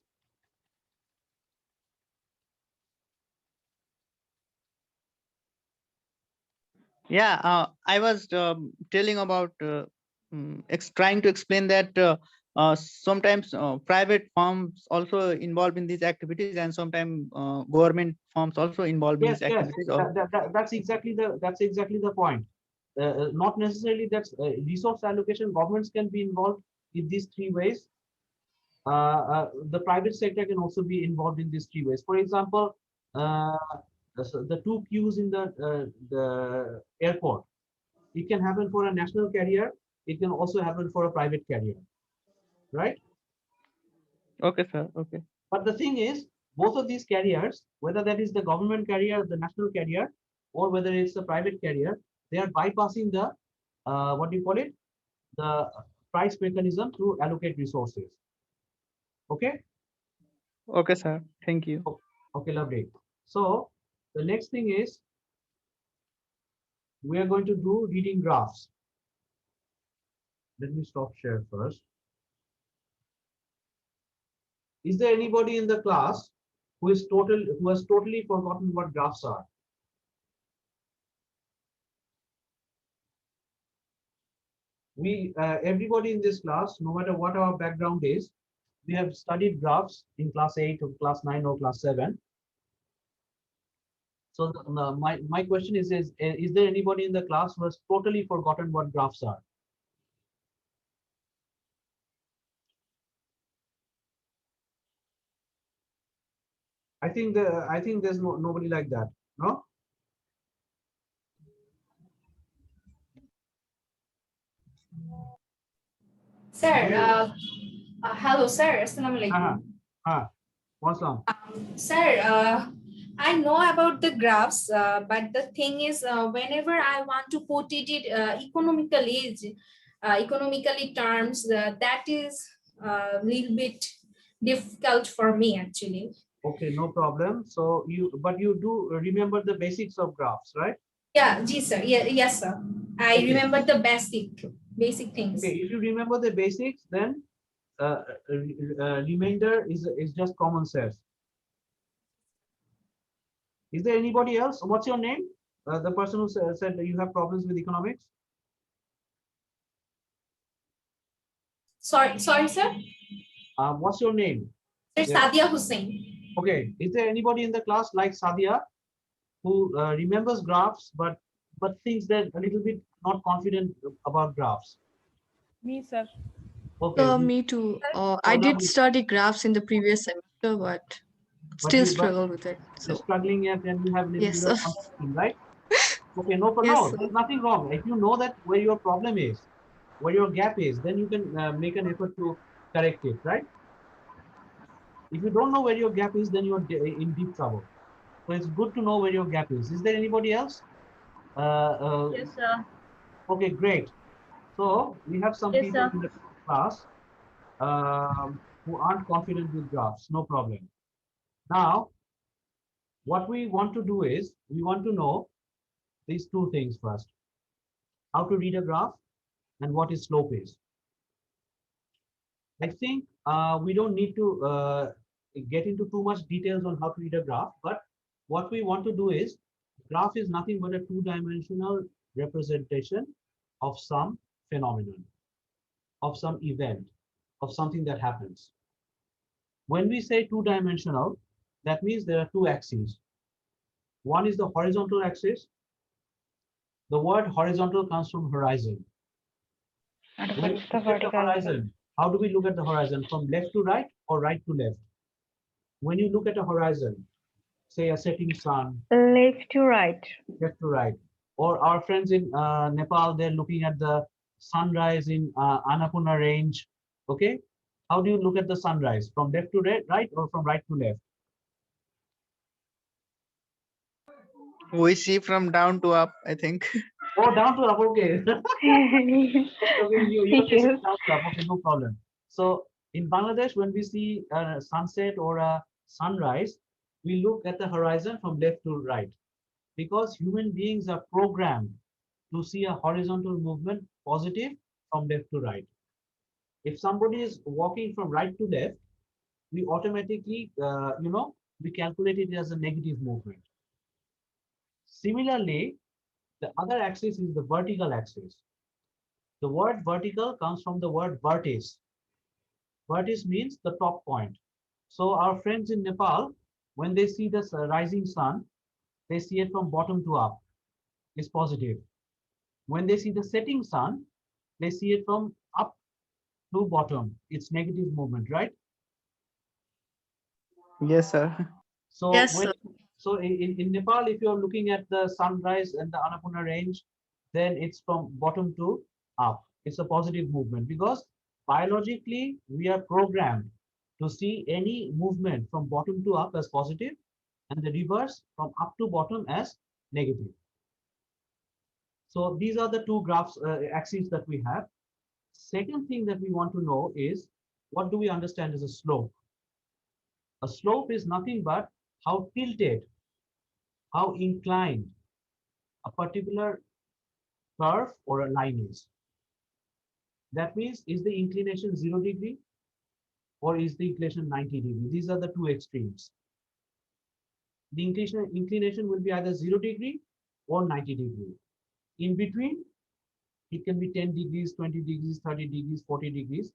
Yeah, I was telling about trying to explain that sometimes private firms also involved in these activities, and sometimes government firms also involved in Yes, these yes, activities. that's exactly the point. Not necessarily that's resource allocation. Governments can be involved in these 3 ways. The private sector can also be involved in these 3 ways. For example, the 2 queues in the airport. It can happen for a national carrier. It can also happen for a private carrier, right? Okay, sir. Okay. But the thing is, both of these carriers, whether that is the government carrier, the national carrier, or whether it's a private carrier, they are bypassing the what do you call it? The price mechanism to allocate resources. Okay. Okay, sir. Thank you. Okay, lovely. So the next thing is we are going to do reading graphs. Let me stop share first. Is there anybody in the class who has totally forgotten what graphs are? Everybody in this class, no matter what our background is, we have studied graphs in class 8 or class 9 or class 7. So my question is there anybody in the class who has totally forgotten what graphs are? I think there's nobody like that. No? Sir, hello, sir. Assalamu alaikum. What's wrong? Sir, I know about the graphs, but the thing is, whenever I want to put it in economically terms, that is a little bit difficult for me actually. Okay, no problem. So but you do remember the basics of graphs, right? Yeah, sir. Yeah, yes, sir. I Okay. remember the basic things. Okay, if you remember the basics, then remainder is just common sense. Is there anybody else? What's your name? The person who said that you have problems with economics. Sorry, sir. What's your name? Sir, Yeah. Sadia Hussain. Okay, is there anybody in the class like Sadia who remembers graphs but thinks they're a little bit not confident about graphs? Me, sir. Okay. Me too. I So now did study graphs in the previous semester, but but still you struggle with it. you're So struggling yet and you have a little yes, bit sir. of confusion, right? Okay, no, Yes, sir. there's nothing wrong. If you know that where your problem is, where your gap is, then you can make an effort to correct it, right? If you don't know where your gap is, then you're in deep trouble. So it's good to know where your gap is. Is there anybody else? Yes, sir. Okay, great. So we have some Yes, people sir. in the class who aren't confident with graphs. No problem. Now, what we want to do is we want to know these two things first: how to read a graph and what is slope is. I think we don't need to get into too much details on how to read a graph, but what we want to do is graph is nothing but a two-dimensional representation of some phenomenon, of some event, of something that happens. When we say two-dimensional, that means there are two axes. One is the horizontal axis. The word horizontal comes from horizon. And When we what's the look at the vertical axis? horizon, how do we look at the horizon? From left to right or right to left? When you look at a horizon, say a setting sun, Left to right. left to right, or our friends in Nepal, they're looking at the sunrise in Annapurna range. Okay, how do you look at the sunrise? From left to right or from right to left? We see from down to up, I think. Oh, down to up. Okay. Okay, you're facing Yes. down to up. Okay, no problem. So in Bangladesh, when we see a sunset or a sunrise, we look at the horizon from left to right, because human beings are programmed to see a horizontal movement positive from left to right. If somebody is walking from right to left, we automatically, we calculate it as a negative movement. Similarly, the other axis is the vertical axis. The word vertical comes from the word vertex. Vertex means the top point. So our friends in Nepal, when they see the rising sun, they see it from bottom to up. It's positive. When they see the setting sun, they see it from up to bottom. It's negative movement, right? Yes, sir. So Yes, sir. in Nepal, if you're looking at the sunrise and the Annapurna range, then it's from bottom to up. It's a positive movement because biologically we are programmed to see any movement from bottom to up as positive and the reverse from up to bottom as negative. So these are the two graphs axes that we have. Second thing that we want to know is, what do we understand as a slope? A slope is nothing but how tilted, how inclined a particular curve or a line is. That means, is the inclination 0 degree or is the inclination 90 degree? These are the two extremes. The inclination will be either 0 degree or 90 degree. In between, it can be 10 degrees, 20 degrees, 30 degrees, 40 degrees.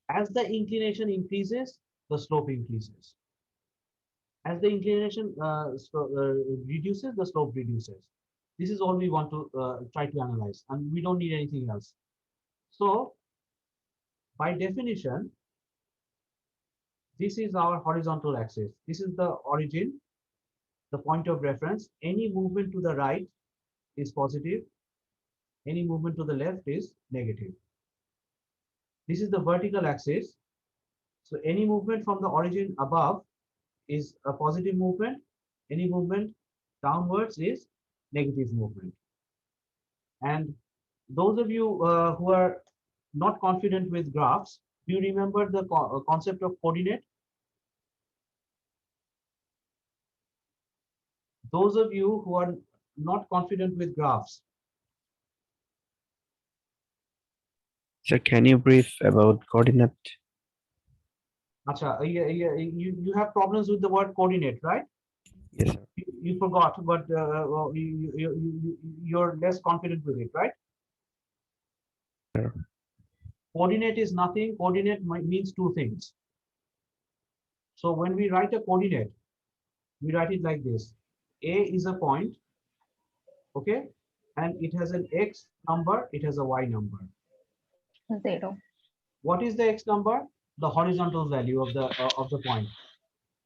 As the inclination increases, the slope increases. As the inclination reduces, the slope reduces. This is all we want to try to analyze, and we don't need anything else. So, by definition, this is our horizontal axis. This is the origin, the point of reference. Any movement to the right is positive. Any movement to the left is negative. This is the vertical axis. So any movement from the origin above is a positive movement. Any movement downwards is negative movement. And those of you who are not confident with graphs, do you remember the concept of coordinate? Those of you who are not confident with graphs, Sir, can you brief about coordinate? Acha, you have problems with the word coordinate, right? Yes, sir. You forgot, but you're less confident with it, right? Sure. Coordinate is nothing. Coordinate means two things. So when we write a coordinate, we write it like this. A is a point, okay? And it has an X number, it has a Y number. 0. What is the X number? The horizontal value of the point.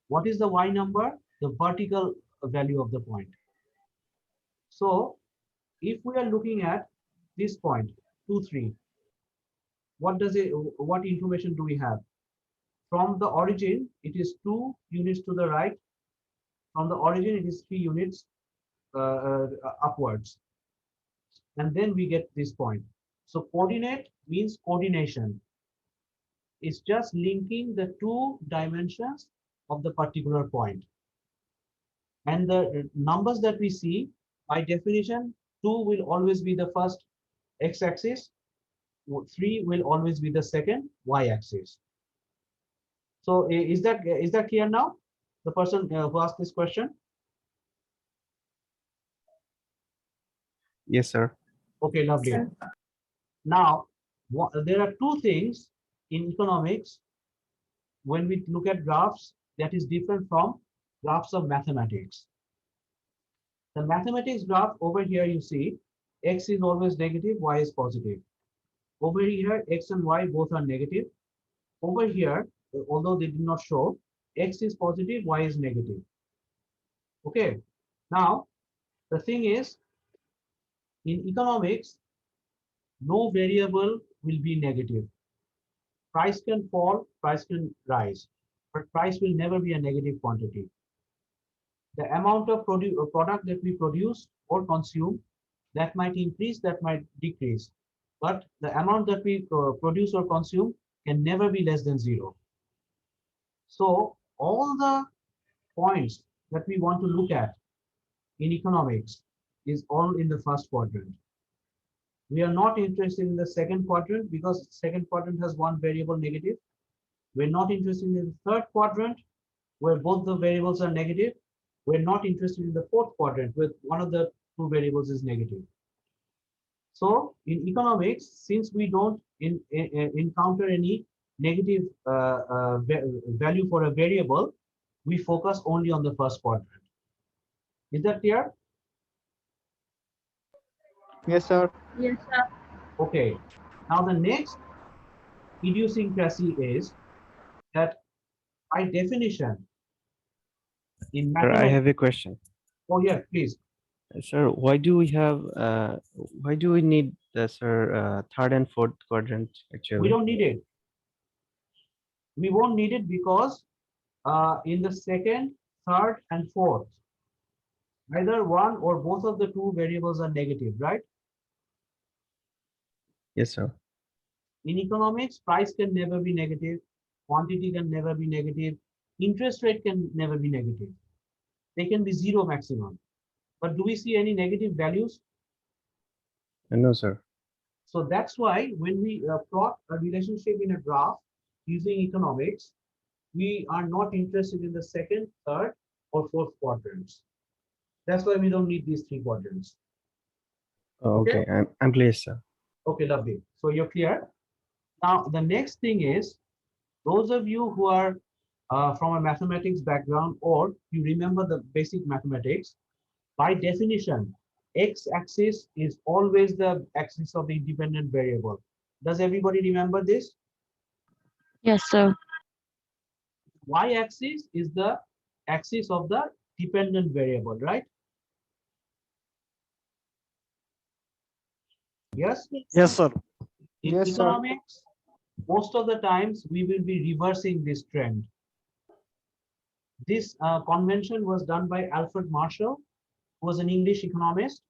What is the Y number? The vertical value of the point. So if we are looking at this point, 2, 3, what information do we have? From the origin, it is 2 units to the right. From the origin, it is 3 units upwards. And then we get this point. So coordinate means coordination. It's just linking the two dimensions of the particular point. And the numbers that we see, by definition, 2 will always be the first x-axis, 3 will always be the second y-axis. So is that clear now? The person who asked this question? Yes, sir. Okay, lovely. Sir. Now, there are two things in economics when we look at graphs that is different from graphs of mathematics. The mathematics graph over here, you see, x is always negative, y is positive. Over here, x and y both are negative. Over here, although they did not show, x is positive, y is negative. Okay. Now, the thing is, in economics, no variable will be negative. Price can fall, price can rise, but price will never be a negative quantity. The amount of product that we produce or consume, that might increase, that might decrease, but the amount that we produce or consume can never be less than 0. So all the points that we want to look at in economics is all in the first quadrant. We are not interested in the second quadrant because second quadrant has one variable negative. We're not interested in the third quadrant where both the variables are negative. We're not interested in the fourth quadrant where one of the two variables is negative. So in economics, since we don't encounter any negative value for a variable, we focus only on the first quadrant. Is that clear? Yes, sir. Yes, sir. Okay. Now the next idiosyncrasy is that by definition in Sir, I mathematics. have a question. Oh yeah, please. Sir, why do we need the third and fourth quadrant actually? We don't need it. We won't need it because in the second, third, and fourth, either one or both of the two variables are negative, right? Yes, sir. In economics, price can never be negative, quantity can never be negative, interest rate can never be negative. They can be 0 maximum. But do we see any negative values? No, sir. So that's why when we plot a relationship in a graph using economics, we are not interested in the second, third, or fourth quadrants. That's why we don't need these 3 quadrants. Oh, okay, I'm clear, sir. Okay, lovely. So you're clear. Now the next thing is, those of you who are from a mathematics background, or you remember the basic mathematics, by definition, x-axis is always the axis of the independent variable. Does everybody remember this? Yes, sir. Y-axis is the axis of the dependent variable, right? Yes? Yes, sir. In Yes, sir. economics, most of the times we will be reversing this trend. This convention was done by Alfred Marshall, who was an English economist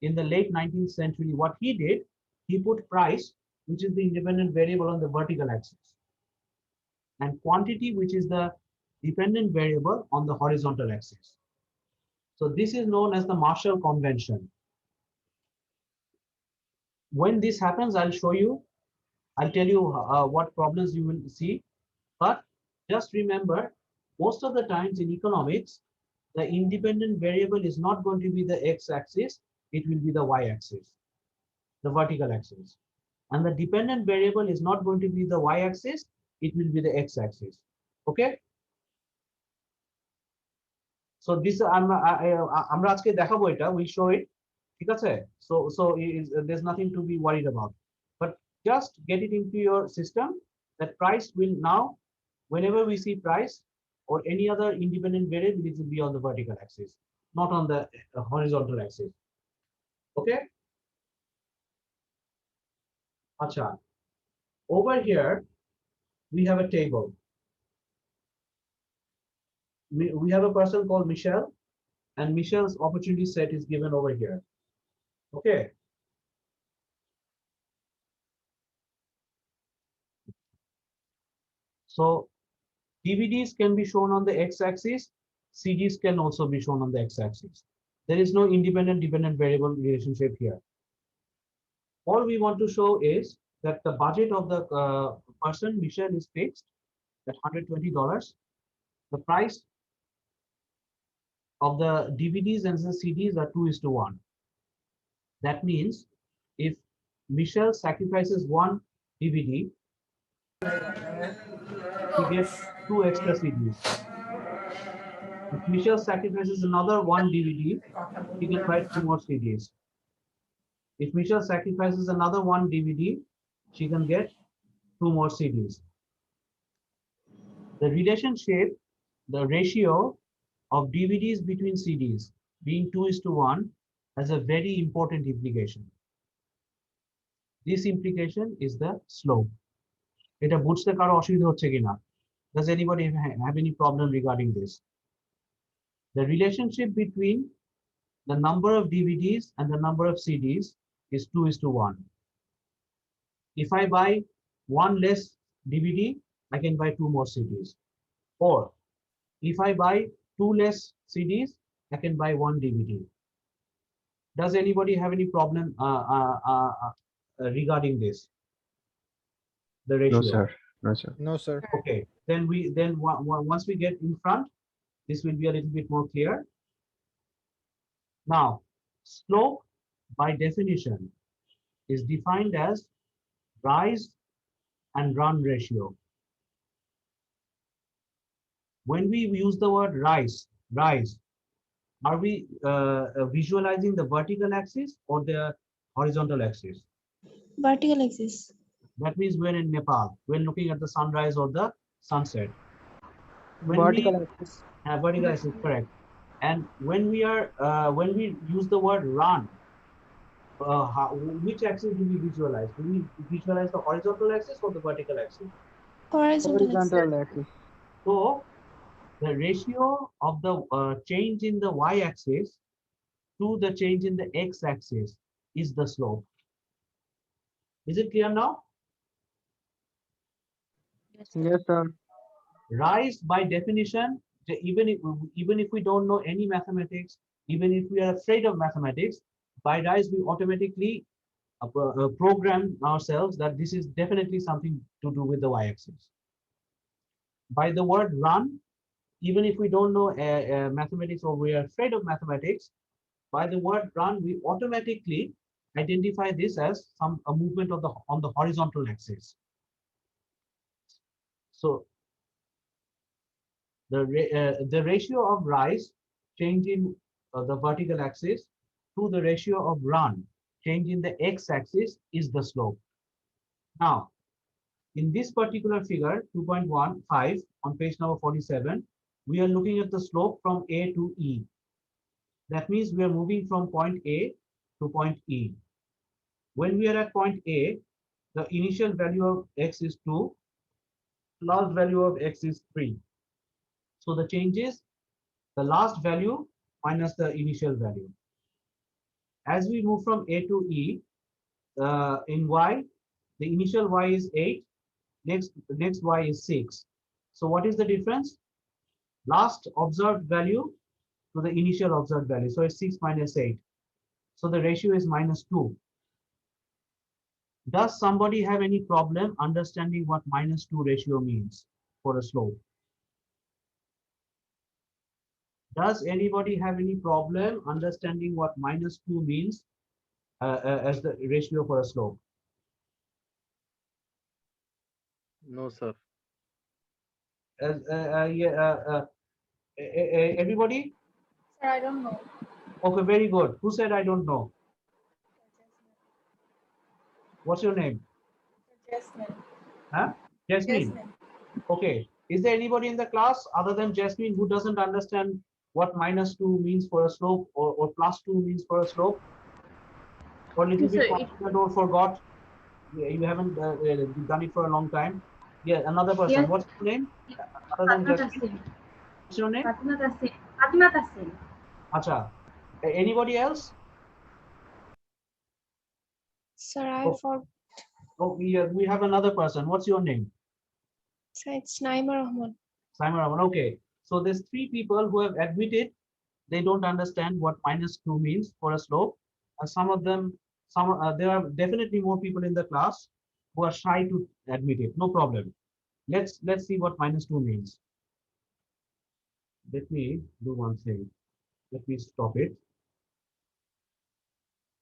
in the late 19th century. What he did, he put price, which is the independent variable, on the vertical axis, and quantity, which is the dependent variable, on the horizontal axis. So this is known as the Marshall convention. When this happens, I'll show you. I'll tell you what problems you will see. But just remember, most of the times in economics, the independent variable is not going to be the x-axis, it will be the y-axis, the vertical axis. And the dependent variable is not going to be the y-axis, it will be the x-axis. Okay? So this আমরা আজকে দেখাবো এটা, we'll show it. ঠিক আছে? So there's nothing to be worried about. But just get it into your system that price will now, whenever we see price or any other independent variable, it will be on the vertical axis, not on the horizontal axis. Okay? Acha. Over here, we have a table. We have a person called Michelle, and Michelle's opportunity set is given over here. Okay. So DVDs can be shown on the x-axis, CDs can also be shown on the x-axis. There is no independent dependent variable relationship here. All we want to show is that the budget of the person, Michelle, is fixed at $120. The price of the DVDs and the CDs are 2:1. That means if Michelle sacrifices one DVD, he gets 2 extra CDs. If Michelle sacrifices another one DVD, he can buy 2 more CDs. If Michelle sacrifices another one DVD, she can get 2 more CDs. The relationship, the ratio of DVDs between CDs being 2:1 has a very important implication. This implication is the slope. এটা বুঝতে কারো অসুবিধা হচ্ছে কিনা? Does anybody have any problem regarding this? The relationship between the number of DVDs and the number of CDs is 2:1. If I buy one less DVD, I can buy 2 more CDs. Or if I buy 2 less CDs, I can buy 1 DVD. Does anybody have any problem regarding this? The ratio. No, sir. No, sir. No, sir. Okay, then once we get in front, this will be a little bit more clear. Now, slope by definition is defined as rise and run ratio. When we use the word rise, are we visualizing the vertical axis or the horizontal axis? Vertical axis. That means we're in Nepal. We're looking at the sunrise or the sunset. When Vertical axis. Vertical axis, correct. And when we use the word run, which axis do we visualize? Do we visualize the horizontal axis or the vertical axis? Horizontal axis. So the ratio of the change in the y-axis to the change in the x-axis is the slope. Is it clear now? Yes, sir. Rise by definition, even if we don't know any mathematics, even if we are afraid of mathematics, by rise we automatically program ourselves that this is definitely something to do with the y-axis. By the word run, even if we don't know mathematics or we are afraid of mathematics, by the word run, we automatically identify this as a movement of on the horizontal axis. So the ratio of rise, change in the vertical axis, to the ratio of run, change in the x-axis, is the slope. Now, in this particular figure, 2.15 on page number 47, we are looking at the slope from A to E. That means we are moving from point A to point E. When we are at point A, the initial value of x is 2, last value of x is 3. So the change is the last value minus the initial value. As we move from A to E, in y, the initial y is 8, next y is 6. So what is the difference? Last observed value to the initial observed value. So it's 6 minus 8. So the ratio is -2. Does somebody have any problem understanding what -2 ratio means for a slope? Does anybody have any problem understanding what -2 means as the ratio for a slope? No, sir. Everybody? Sir, I don't know. Okay, very good. Who said I don't know? What's your name? Jasmine. Huh? Jasmine. Jasmine. Okay. Is there anybody in the class other than Jasmine who doesn't understand what -2 means for a slope, or +2 means for a slope? Or a little bit confident or forgot? Yeah, you haven't done it for a long time. Yeah, another person. Yes. What's your name? Other than Fatima Jasmine? Tassim. What's your name? Fatima Tassim. Fatima Tassim. Acha. Anybody else? Sir, I Oh, forgot. oh, we have another person. What's your name? Sir, it's Naima Rahman. Simon Raman. Okay. So there's 3 people who have admitted they don't understand what -2 means for a slope. Some of them, there are definitely more people in the class who are shy to admit it. No problem. Let's see what -2 means. Let me do one thing. Let me stop it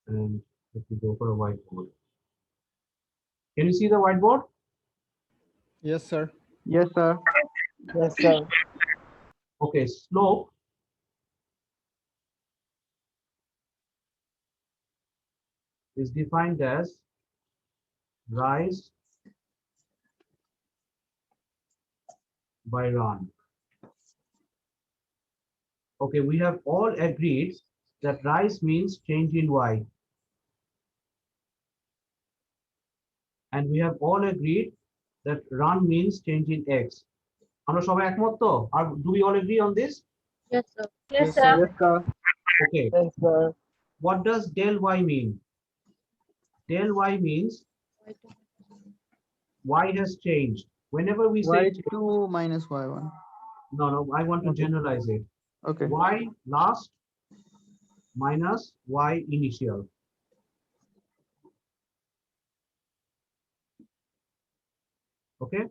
and let me go for a whiteboard. Can you see the whiteboard? Yes, sir. Yes, sir. Yes, sir. Okay, slope is defined as rise by run. Okay, we have all agreed that rise means change in y. And we have all agreed that run means change in x. আমরা সবাই একমত তো? Do we all agree on this? Yes, sir. Yes, sir. Yes, sir. Okay. Yes, sir. What does del y mean? Del y means y has changed. Whenever we say Y2 minus Y1. no, I want to Okay. generalize it. Okay. Y last minus y initial. Okay.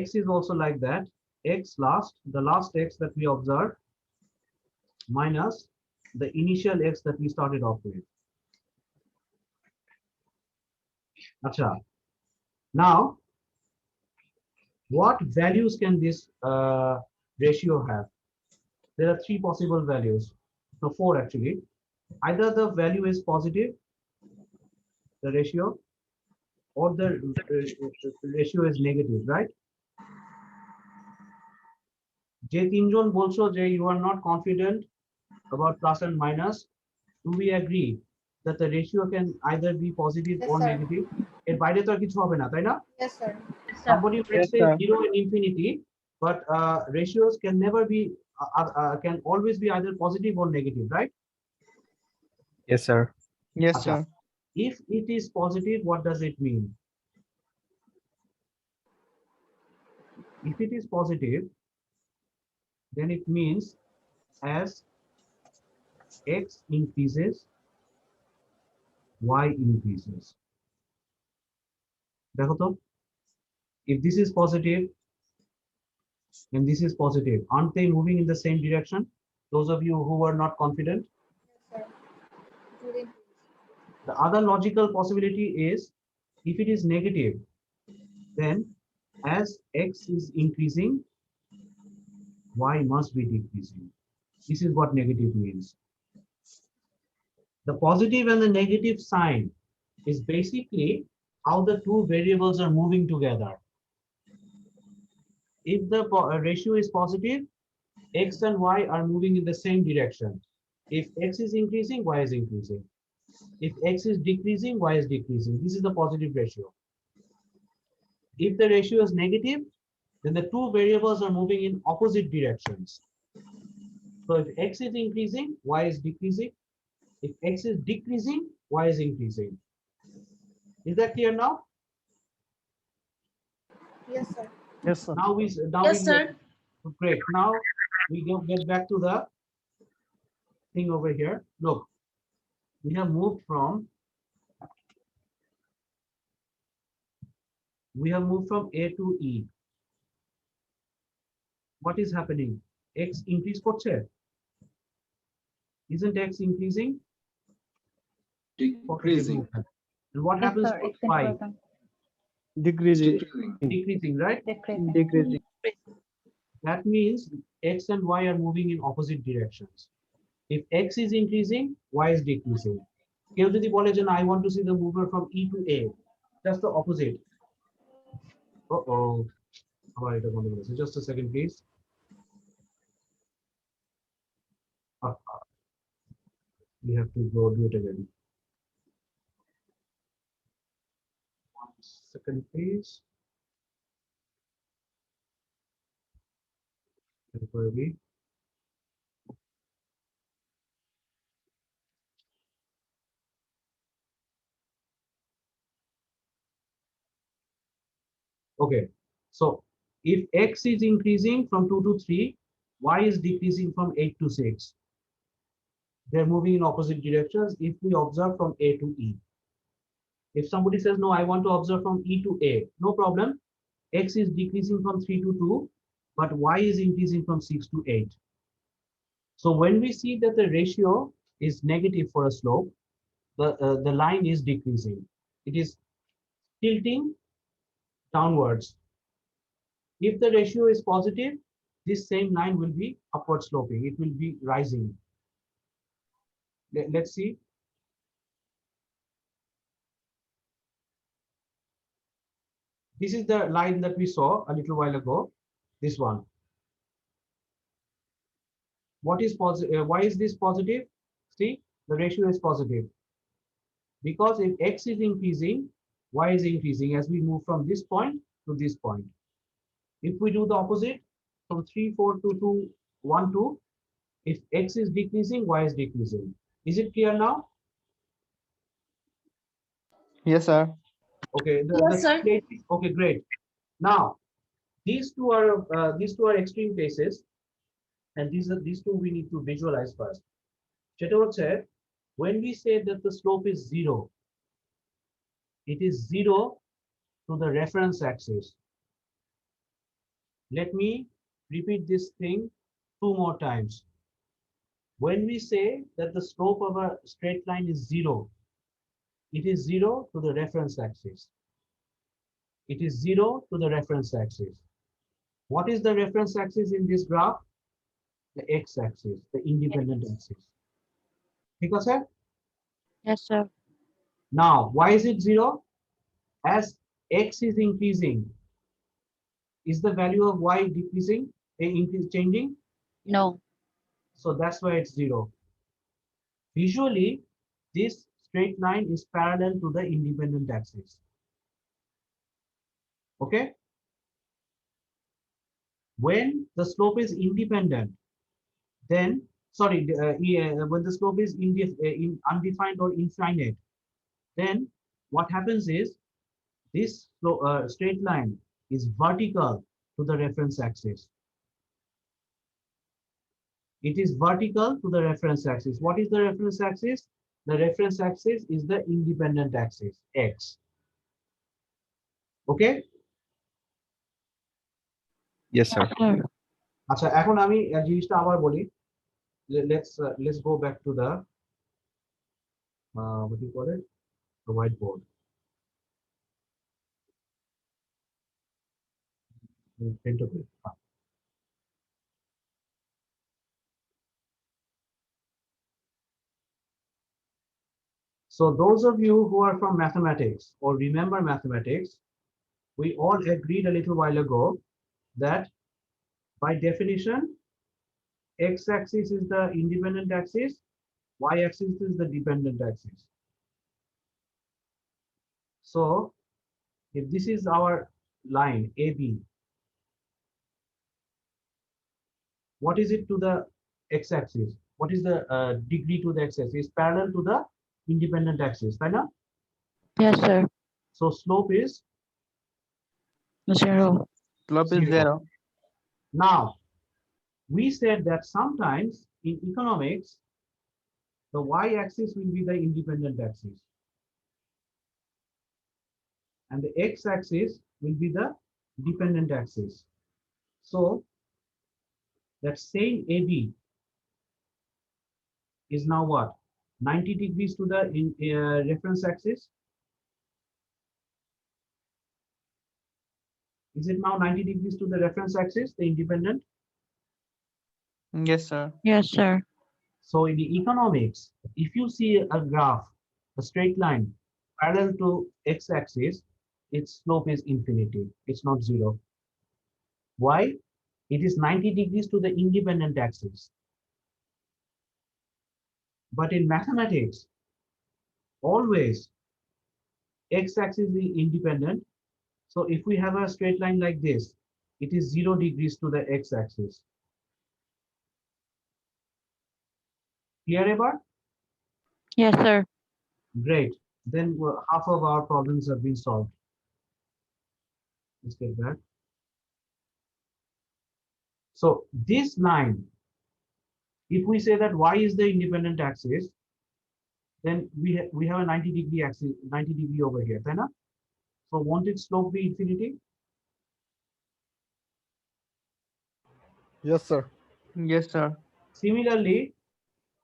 X is also like that. X last, the last x that we observed, minus the initial x that we started off with. Acha. Now, what values can this ratio have? There are 3 possible values. No, 4 actually. Either the value is positive, the ratio, or the ratio is negative, right? যে তিনজন বলছো যে you are not confident about plus and minus, do we agree that the ratio can either be positive Yes, or sir. negative? এর বাইরে তো আর কিছু হবে না, তাই না? Yes, sir. Somebody may Yes, say sir. 0 and infinity, but ratios can never be, can always be either positive or negative, right? Yes, sir. Yes, Acha. sir. If it is positive, what does it mean? If it is positive, then it means as x increases, y increases. দেখো তো, if this is positive and this is positive, aren't they moving in the same direction? Those of you who are not confident. Yes, sir. The other logical possibility is if it is negative, then as x is increasing, y must be decreasing. This is what negative means. The positive and the negative sign is basically how the two variables are moving together. If the ratio is positive, x and y are moving in the same direction. If x is increasing, y is increasing. If x is decreasing, y is decreasing. This is the positive ratio. If the ratio is negative, then the two variables are moving in opposite directions. So if x is increasing, y is decreasing. If x is decreasing, y is increasing. Is that clear now? Yes, sir. Yes, sir. Now we Yes, sir. great. Now we get back to the thing over here. Look, we have moved from A to E. What is happening? X increase korche. Isn't x increasing? Decreasing. And what Yes, happens sir. to It's y? increasing. Decreasing. Decreasing, right? Decreasing. Decreasing. That means x and y are moving in opposite directions. If x is increasing, y is decreasing. কেউ যদি বলে যে I want to see the movement from E to A, just the opposite. আবার এটা বন্ধ করেছে. Just a second, please. We have to go do it again. 1 second, please. Temporary. Okay, so if x is increasing from 2 to 3, y is decreasing from 8 to 6. They're moving in opposite directions if we observe from A to E. If somebody says, no, I want to observe from E to A, no problem. X is decreasing from 3 to 2, but y is increasing from 6 to 8. So when we see that the ratio is negative for a slope, the line is decreasing. It is tilting downwards. If the ratio is positive, this same line will be upward sloping. It will be rising. Let's see. This is the line that we saw a little while ago. This one. What is positive? Why is this positive? See, the ratio is positive. Because if x is increasing, y is increasing as we move from this point to this point. If we do the opposite, from 3, 4 to 2, 1, 2, if x is decreasing, y is decreasing. Is it clear now? Yes, sir. Okay. Yes, sir. Okay, great. Now, these two are extreme cases, and these two we need to visualize first. Said, when we say that the slope is 0, it is 0 to the reference axis. Let me repeat this thing 2 more times. When we say that the slope of a straight line is 0, it is 0 to the reference axis. It is 0 to the reference axis. What is the reference axis in this graph? The x-axis, the independent axis. Because Yes, sir. now, why is it 0? As x is increasing, is the value of y decreasing, changing? No. So that's why it's 0. Visually, this straight line is parallel to the independent axis. Okay? When the slope is independent, then, when the slope is undefined or infinite, then what happens is this straight line is vertical to the reference axis. It is vertical to the reference axis. What is the reference axis? The reference axis is the independent axis, x. Okay? Yes, sir. আচ্ছা এখন আমি জিনিসটা আবার বলি. Let's go back to the what do you call it? The whiteboard. Print of it. So those of you who are from mathematics or remember mathematics, we all agreed a little while ago that by definition, x-axis is the independent axis, y-axis is the dependent axis. So if this is our line AB, what is it to the x-axis? What is the degree to the x-axis? It's parallel to the independent axis, right? Yes, sir. So slope is 0. Slope is 0. 0. Now, we said that sometimes in economics, the y-axis will be the independent axis. And the x-axis will be the dependent axis. So that same AB is now what? 90 degrees to the reference axis. Is it now 90 degrees to the reference axis, the independent? Yes, sir. Yes, sir. So in the economics, if you see a graph, a straight line parallel to x-axis, its slope is infinity. It's not 0. Why? It is 90 degrees to the independent axis. But in mathematics, always x-axis is independent. So if we have a straight line like this, it is 0 degrees to the x-axis. Clear about? Yes, sir. Great. Then half of our problems have been solved. Let's get that. So this line, if we say that y is the independent axis, then we have a 90 degree axis, 90 degree over here, right? So won't its slope be infinity? Yes, sir. Yes, sir. Similarly,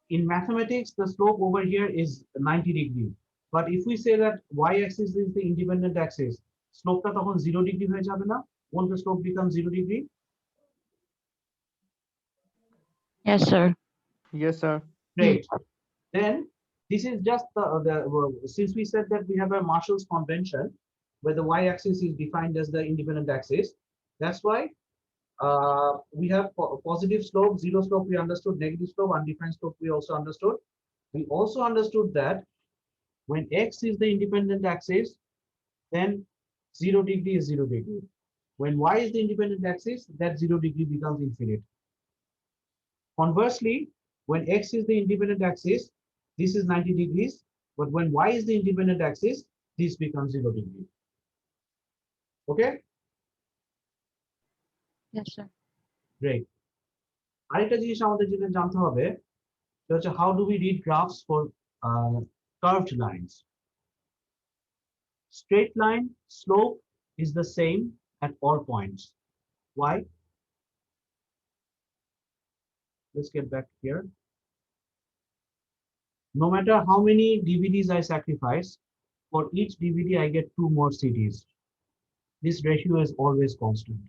in mathematics, the slope over here is 90 degree. But if we say that y-axis is the independent axis, slope ta tokhon 0 degree hoye jabe na? Won't the slope become 0 degree? Yes, sir. Yes, sir. Great. Then this is just since we said that we have a Marshall's convention where the y-axis is defined as the independent axis. That's why we have positive slope, 0 slope we understood, negative slope, undefined slope we also understood. We also understood that when x is the independent axis, then 0 degree is 0 degree. When y is the independent axis, that 0 degree becomes infinite. Conversely, when x is the independent axis, this is 90 degrees, but when y is the independent axis, this becomes 0 degree. Okay? Yes, sir. Great. আরেকটা জিনিস আমাদের যেটা জানতে হবে সেটা হচ্ছে how do we read graphs for curved lines? Straight line slope is the same at all points. Why? Let's get back here. No matter how many DVDs I sacrifice, for each DVD I get 2 more CDs. This ratio is always constant.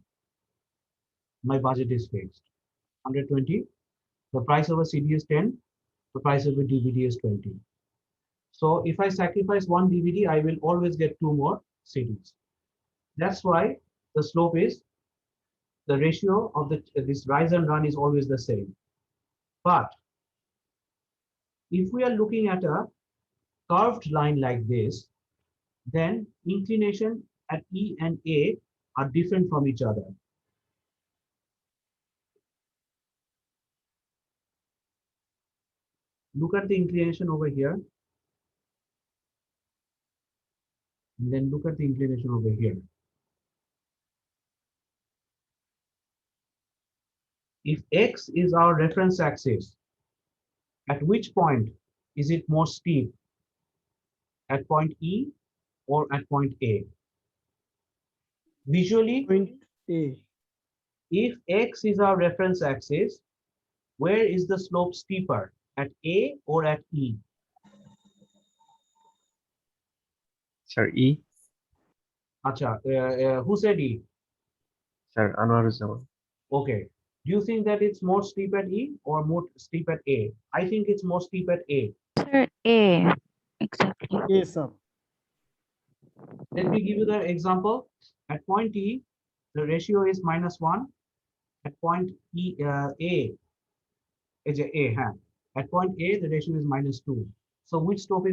My budget is fixed. 120. The price of a CD is 10. The price of a DVD is 20. So if I sacrifice 1 DVD, I will always get 2 more CDs. That's why the slope is, the ratio of this rise and run is always the same. But if we are looking at a curved line like this, then inclination at E and A are different from each other. Look at the inclination over here. And then look at the inclination over here. If X is our reference axis, at which point is it more steep? At point E or at point A? Visually, Point A. if X is our reference axis, where is the slope steeper? At A or at E? Sir, E. Acha, who said E? Sir, Anwaruzzam. Okay. Do you think that it's more steep at E or more steep at A? I think it's more steep at A. Sir, A. Exactly. A, sir. Let me give you the example. At point E, the ratio is -1. At point A, at point A, the ratio is -2. So which slope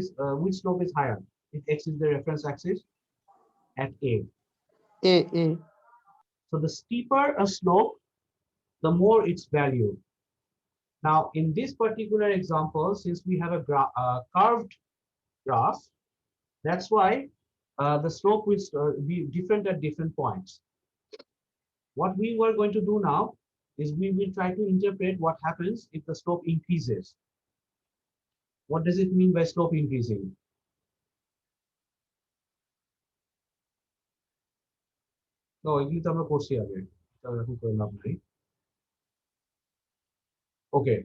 is higher? If X is the reference axis at A. A. So the steeper a slope, the more its value. Now, in this particular example, since we have a curved graph, that's why the slope will be different at different points. What we were going to do now is we will try to interpret what happens if the slope increases. What does it mean by slope increasing? No, এগুলি তো আমরা করছি আগে। এটা এখন করে লাভ নাই। Okay.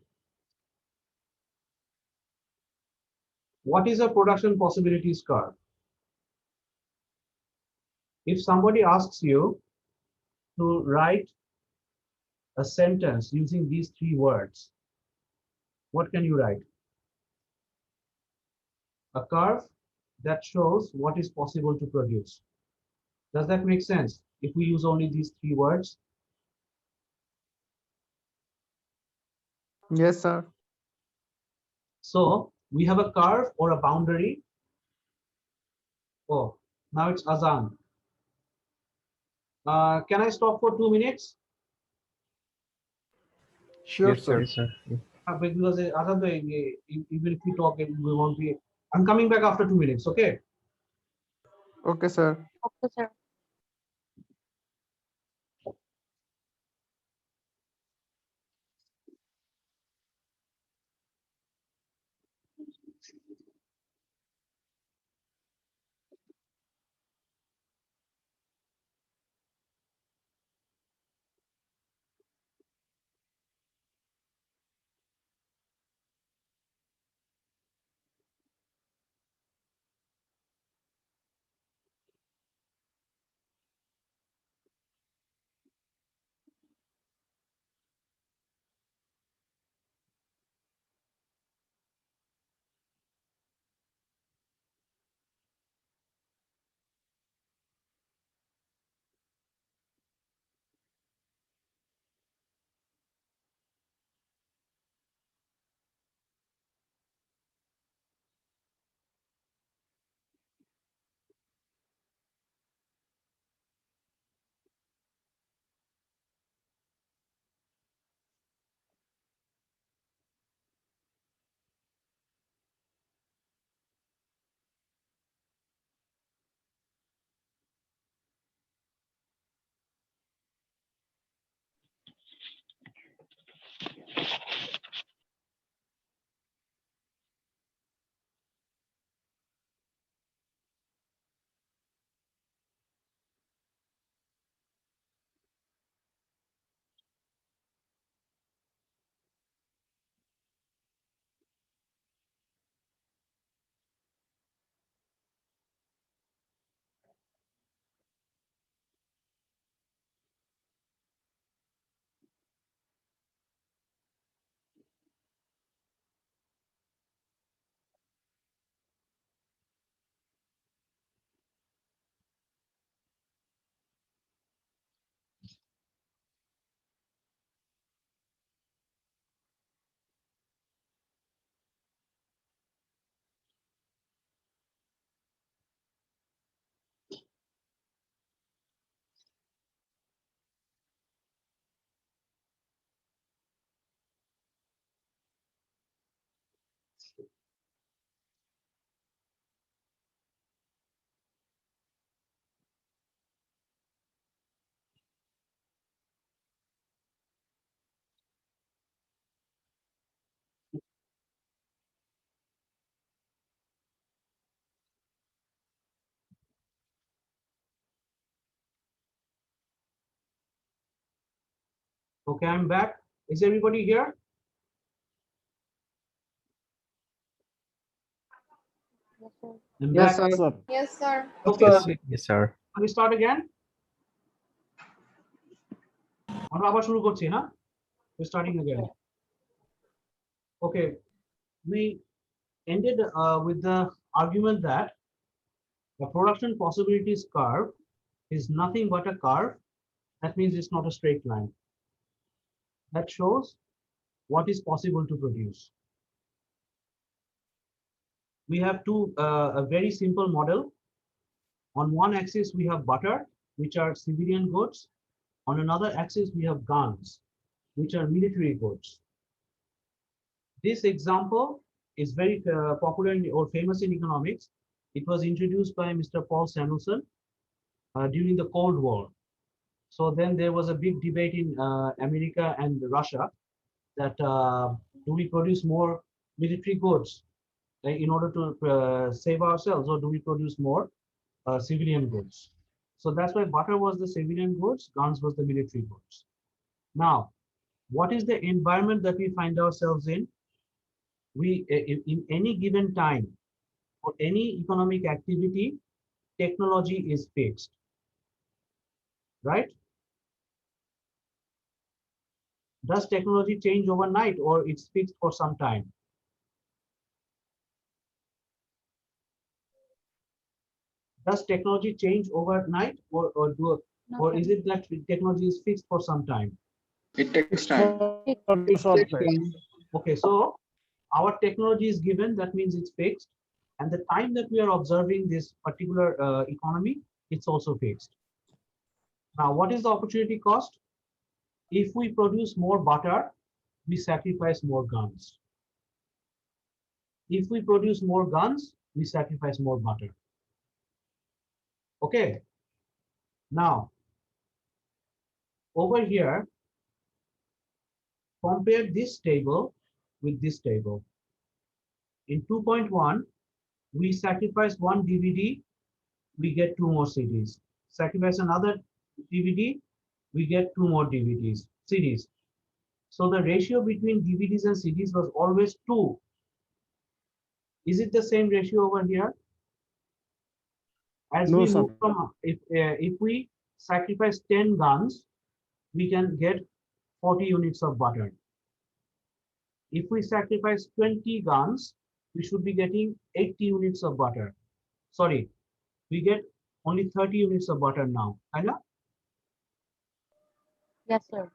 What is a production possibilities curve? If somebody asks you to write a sentence using these 3 words, what can you write? A curve that shows what is possible to produce. Does that make sense if we use only these 3 words? Yes, sir. So we have a curve or a boundary. Oh, now it's Azan. Can I stop for 2 minutes? Sure, Yes, sir. sir. Because Azan, even if we talk, we won't be. I'm coming back after 2 minutes. Okay. Okay, sir. Okay, sir. Okay, I'm back. Is everybody here? I'm Yes, back. sir. Yes, sir. Okay. Yes, sir. Can we start again? আমরা আবার শুরু করছি না? We're starting again. Okay, we ended with the argument that the production possibilities curve is nothing but a curve. That means it's not a straight line. That shows what is possible to produce. We have a very simple model. On one axis, we have butter, which are civilian goods. On another axis, we have guns, which are military goods. This example is very popular or famous in economics. It was introduced by Mr. Paul Samuelson during the Cold War. So then there was a big debate in America and Russia that do we produce more military goods in order to save ourselves, or do we produce more civilian goods? So that's why butter was the civilian goods, guns was the military goods. Now, what is the environment that we find ourselves in? We in any given time for any economic activity, technology is fixed, right? Does technology change overnight, or it's fixed for some time? Does technology change overnight, or is it that technology is fixed for some time? It takes time. Okay, so our technology is given, that means it's fixed, and the time that we are observing this particular economy, it's also fixed. Now, what is the opportunity cost? If we produce more butter, we sacrifice more guns. If we produce more guns, we sacrifice more butter. Okay. Now, over here, compare this table with this table. In 2.1, we sacrifice one DVD, we get 2 more CDs. Sacrifice another DVD, we get 2 more CDs. So the ratio between DVDs and CDs was always 2. Is it the same ratio over here? As No, we sir. move from, if we sacrifice 10 guns, we can get 40 units of butter. If we sacrifice 20 guns, we should be getting 80 units of butter. Sorry, we get only 30 units of butter now. Anna? Yes, sir.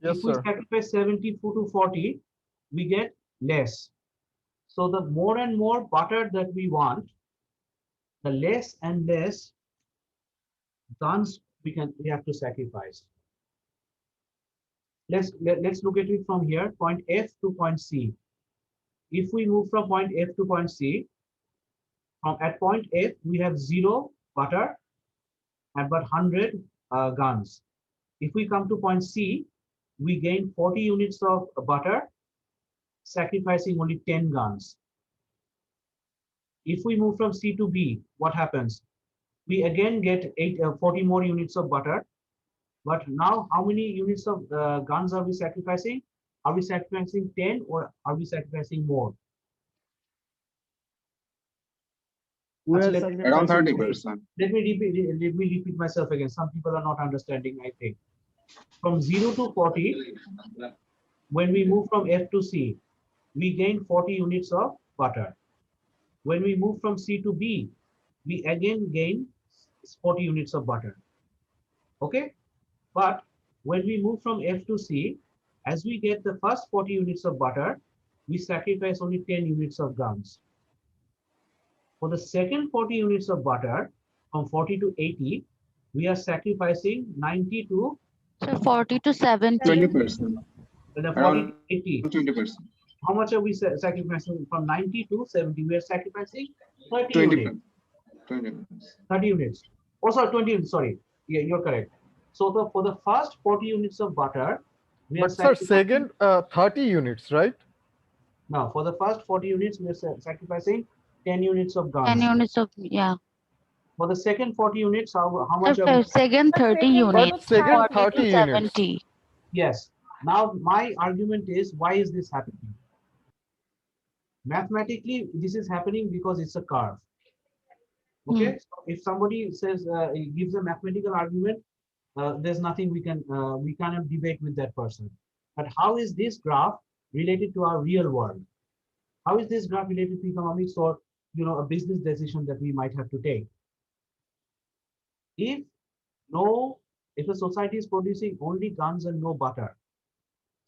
Yes, If we sir. sacrifice 74 to 40, we get less. So the more and more butter that we want, the less and less guns we have to sacrifice. Let's look at it from here, point F to point C. If we move from point F to point C, at point F we have 0 butter and but 100 guns. If we come to point C, we gain 40 units of butter, sacrificing only 10 guns. If we move from C to B, what happens? We again get 40 more units of butter. But now, how many units of guns are we sacrificing? Are we sacrificing 10, or are we sacrificing more? Around 30%. Let me repeat myself again. Some people are not understanding, I think. From 0 to 40, when we move from F to C, we gain 40 units of butter. When we move from C to B, we again gain 40 units of butter. Okay? But when we move from F to C, as we get the first 40 units of butter, we sacrifice only 10 units of guns. For the second 40 units of butter, from 40 to 80, we are sacrificing 90 to So 40 to 70. 20%. the 40 Around to 80. 20%. How much are we sacrificing? From 90 to 70, we are sacrificing 30 20%. units. 20%. 30 units. Oh, sorry, 20 units, sorry. Yeah, you're correct. So for the first 40 units of butter, we are But sir, sacrificing. second 30 units, right? Now, for the first 40 units, we are sacrificing 10 units of 10 guns. units of, yeah. For the second 40 units, how much are Sir, we? second 30 units, But second 40 30 to units. 70. Yes. Now, my argument is, why is this happening? Mathematically, this is happening because it's a curve. Okay. So if somebody says, gives a mathematical argument there's nothing we cannot debate with that person. But how is this graph related to our real world? How is this graph related to economics or a business decision that we might have to take? If no, if a society is producing only guns and no butter,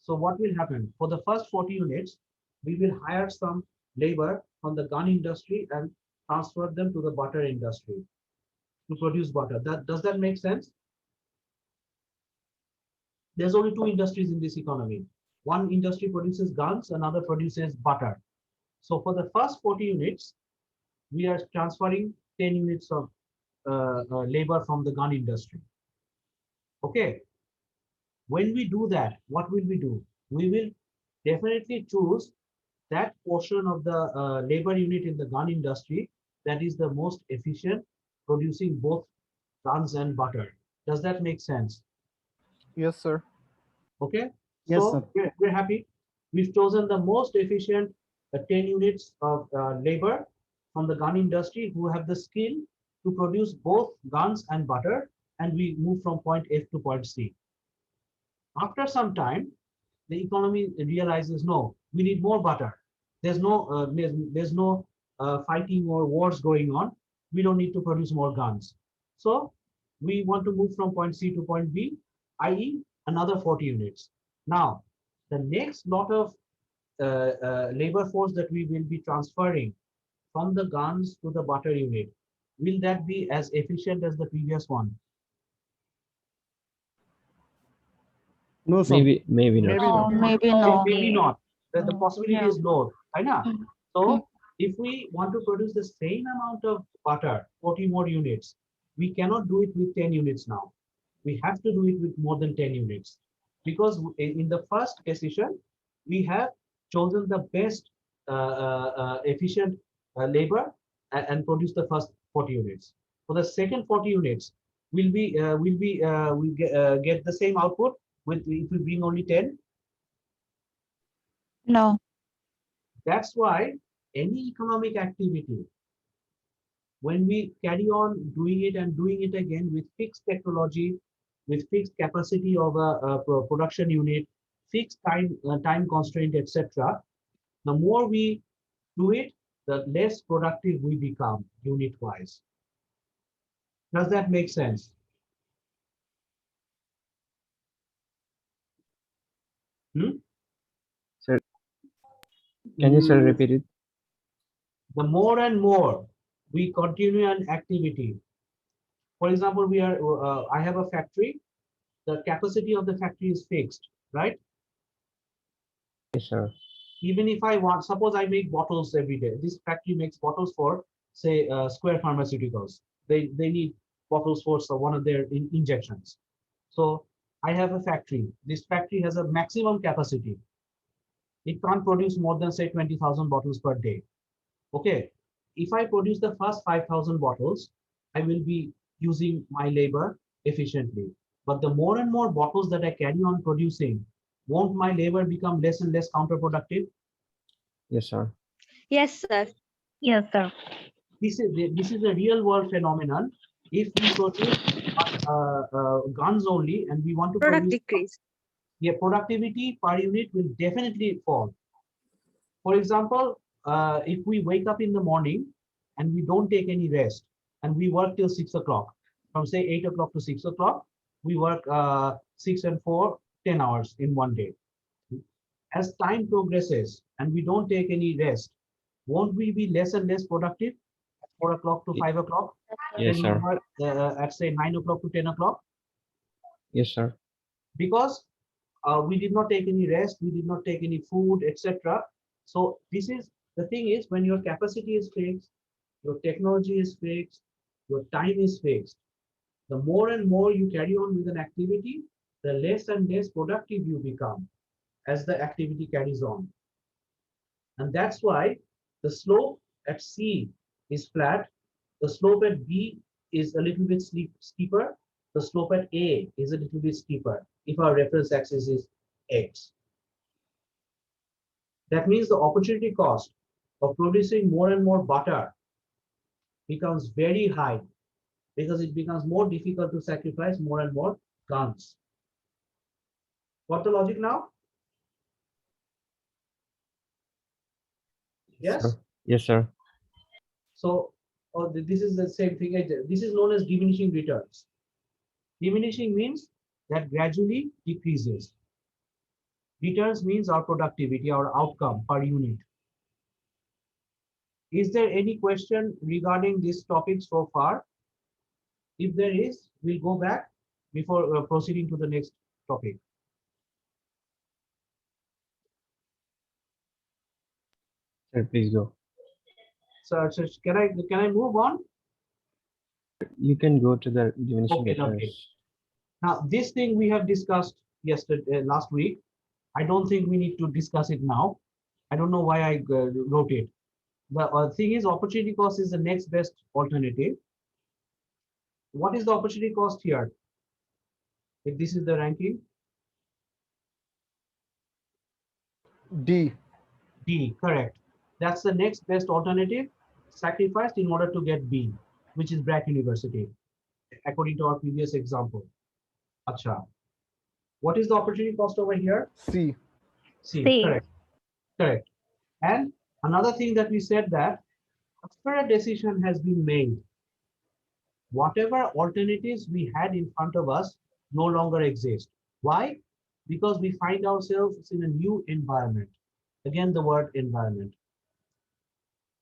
so what will happen? For the first 40 units, we will hire some labor from the gun industry and transfer them to the butter industry to produce butter. Does that make sense? There's only two industries in this economy. One industry produces guns, another produces butter. So for the first 40 units, we are transferring 10 units of labor from the gun industry. Okay. When we do that, what will we do? We will definitely choose that portion of the labor unit in the gun industry that is the most efficient, producing both guns and butter. Does that make sense? Yes, sir. Okay. Yes, So sir. we're happy. We've chosen the most efficient 10 units of labor from the gun industry who have the skill to produce both guns and butter, and we move from point F to point C. After some time, the economy realizes, no, we need more butter. There's no fighting or wars going on. We don't need to produce more guns. So we want to move from point C to point B, i.e. another 40 units. Now, the next lot of labor force that we will be transferring from the guns to the butter unit, will that be as efficient as the previous one? No, sir. Maybe not, Maybe sir. Oh, not. maybe no. Maybe not. The possibility Yeah. is low. Right now. Mm. So if we want to produce the same amount of butter, 40 more units, we cannot do it with 10 units now. We have to do it with more than 10 units. Because in the first decision, we have chosen the best efficient labor and produce the first 40 units. For the second 40 units, we get the same output with if we bring only 10. No. That's why any economic activity, when we carry on doing it and doing it again with fixed technology, with fixed capacity of a production unit, fixed time constraint, etc., the more we do it, the less productive we become unit-wise. Does that make sense? Sir, can you, sir, repeat it? The more and more we continue an activity. For example, I have a factory. The capacity of the factory is fixed, right? Yes, sir. Even if I want, suppose I make bottles every day. This factory makes bottles for, say, Square Pharmaceuticals. They need bottles for one of their injections. So I have a factory. This factory has a maximum capacity. It can't produce more than, say, 20,000 bottles per day. Okay. If I produce the first 5,000 bottles, I will be using my labor efficiently. But the more and more bottles that I carry on producing, won't my labor become less and less counterproductive? Yes, sir. Yes, sir. Yes, sir. This is a real world phenomenon. If we produce guns only and we want to Product produce, decrease. yeah, productivity per unit will definitely fall. For example, if we wake up in the morning and we don't take any rest and we work till 6 o'clock, from say 8 o'clock to 6 o'clock, we work 6 and 4, 10 hours in one day. As time progresses and we don't take any rest, won't we be less and less productive at 4 o'clock to 5 o'clock? Yes, Then we sir. work at say 9 o'clock to 10 o'clock? Yes, sir. Because we did not take any rest, we did not take any food, etc. So this is the thing is, when your capacity is fixed, your technology is fixed, your time is fixed, the more and more you carry on with an activity, the less and less productive you become as the activity carries on. And that's why the slope at C is flat, the slope at B is a little bit steeper, the slope at A is a little bit steeper if our reference axis is X. That means the opportunity cost of producing more and more butter becomes very high because it becomes more difficult to sacrifice more and more guns. Got the logic now? Yes. Sir. Yes, sir. So this is the same thing. This is known as diminishing returns. Diminishing means that gradually decreases. Returns means our productivity, our outcome per unit. Is there any question regarding this topic so far? If there is, we'll go back before proceeding to the next topic. Sir, please go. So can I move on? You can go to the diminishing Okay, returns. okay. Now this thing we have discussed yesterday, last week. I don't think we need to discuss it now. I don't know why I wrote it. The thing is, opportunity cost is the next best alternative. What is the opportunity cost here? If this is the ranking, D. D, correct. That's the next best alternative sacrificed in order to get B, which is Brack University, according to our previous example. Acha. What is the opportunity cost over here? C. C, C. correct. Correct. And another thing that we said that after a decision has been made, whatever alternatives we had in front of us no longer exist. Why? Because we find ourselves in a new environment. Again, the word environment.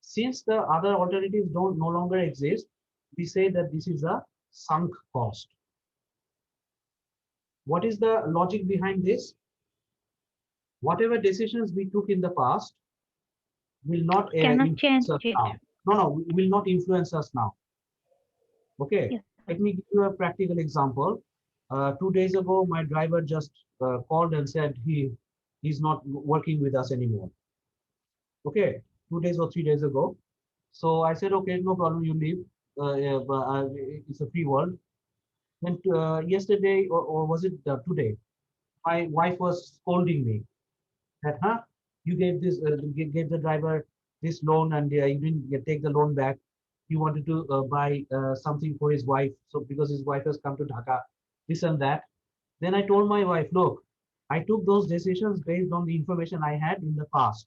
Since the other alternatives don't no longer exist, we say that this is a sunk cost. What is the logic behind this? Whatever decisions we took in the past will not Cannot change influence us it. now. No, will not influence us now. Okay, Yes. let me give you a practical example. 2 days ago, my driver just called and said he's not working with us anymore. Okay, 2 days or 3 days ago. So I said, okay, no problem, you leave. Yeah, but, it's a free world. Then yesterday, or was it today, my wife was scolding me that, you gave this, gave the driver this loan and you didn't take the loan back. He wanted to buy something for his wife. So because his wife has come to Dhaka, this and that. Then I told my wife, look, I took those decisions based on the information I had in the past.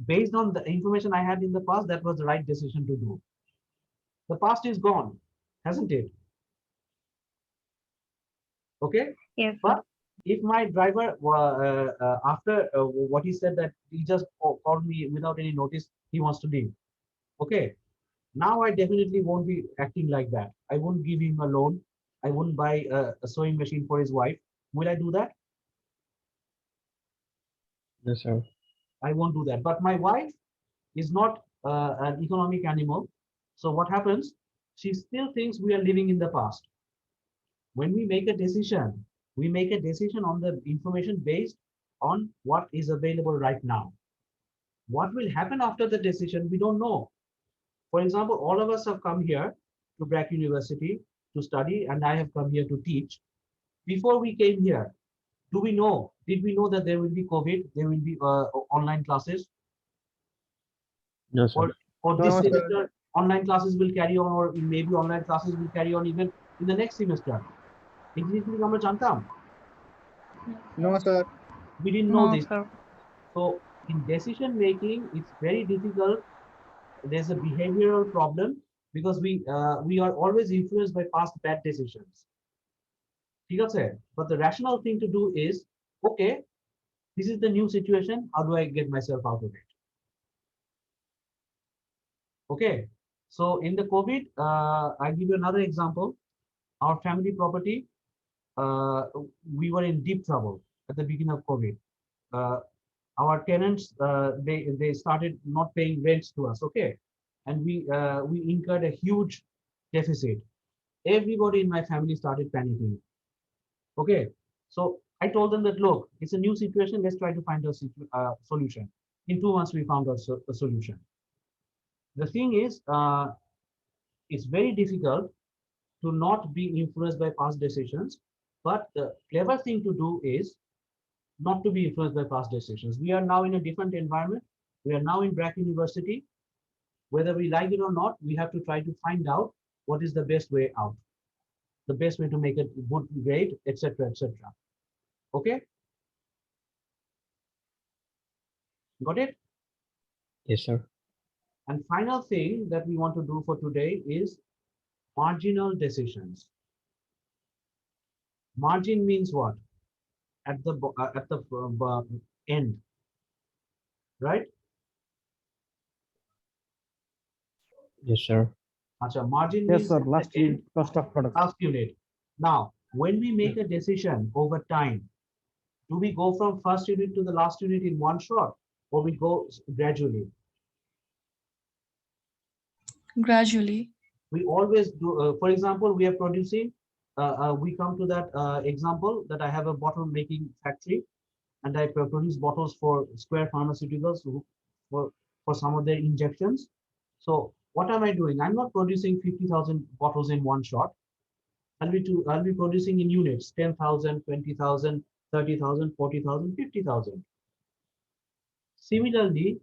Based on the information I had in the past, that was the right decision to do. The past is gone, hasn't it? Okay. Yes. But if my driver, after what he said, that he just called me without any notice, he wants to leave. Okay. Now I definitely won't be acting like that. I won't give him a loan. I wouldn't buy a sewing machine for his wife. Will I do that? No, sir. I won't do that. But my wife is not an economic animal. So what happens? She still thinks we are living in the past. When we make a decision on the information based on what is available right now. What will happen after the decision, we don't know. For example, all of us have come here to Brack University to study, and I have come here to teach. Before we came here, did we know that there will be COVID, there will be online classes? No, sir. Or No, this sir. semester, online classes will carry on, or maybe online classes will carry on even in the next semester. No, sir. We didn't know No, this. sir. So in decision making, it's very difficult. There's a behavioral problem because we are always influenced by past bad decisions. But the rational thing to do is, okay, this is the new situation. How do I get myself out of it? Okay. So in the COVID, I give you another example. Our family property, we were in deep trouble at the beginning of COVID. Our tenants, they started not paying rents to us. Okay, and we incurred a huge deficit. Everybody in my family started panicking. Okay, so I told them that, look, it's a new situation. Let's try to find a solution. In 2 months, we found a solution. The thing is, it's very difficult to not be influenced by past decisions. But the clever thing to do is not to be influenced by past decisions. We are now in a different environment. We are now in Brack University. Whether we like it or not, we have to try to find out what is the best way out. the best way to make it good grade, etc., etc. Okay, got it? Yes, sir. And final thing that we want to do for today is marginal decisions. Margin means what? At the end, right? Yes, sir. Acha, margin Yes, means sir. at the Last end, unit, cost of production. last unit. Now, when we make a decision over time, do we go from first unit to the last unit in one shot, or we go gradually? Gradually. We always do. For example, we are producing. We come to that example that I have a bottle making factory, and I produce bottles for Square Pharmaceuticals for some of their injections. So what am I doing? I'm not producing 50,000 bottles in one shot. I'll be producing in units, 10,000, 20,000, 30,000, 40,000, 50,000. Similarly,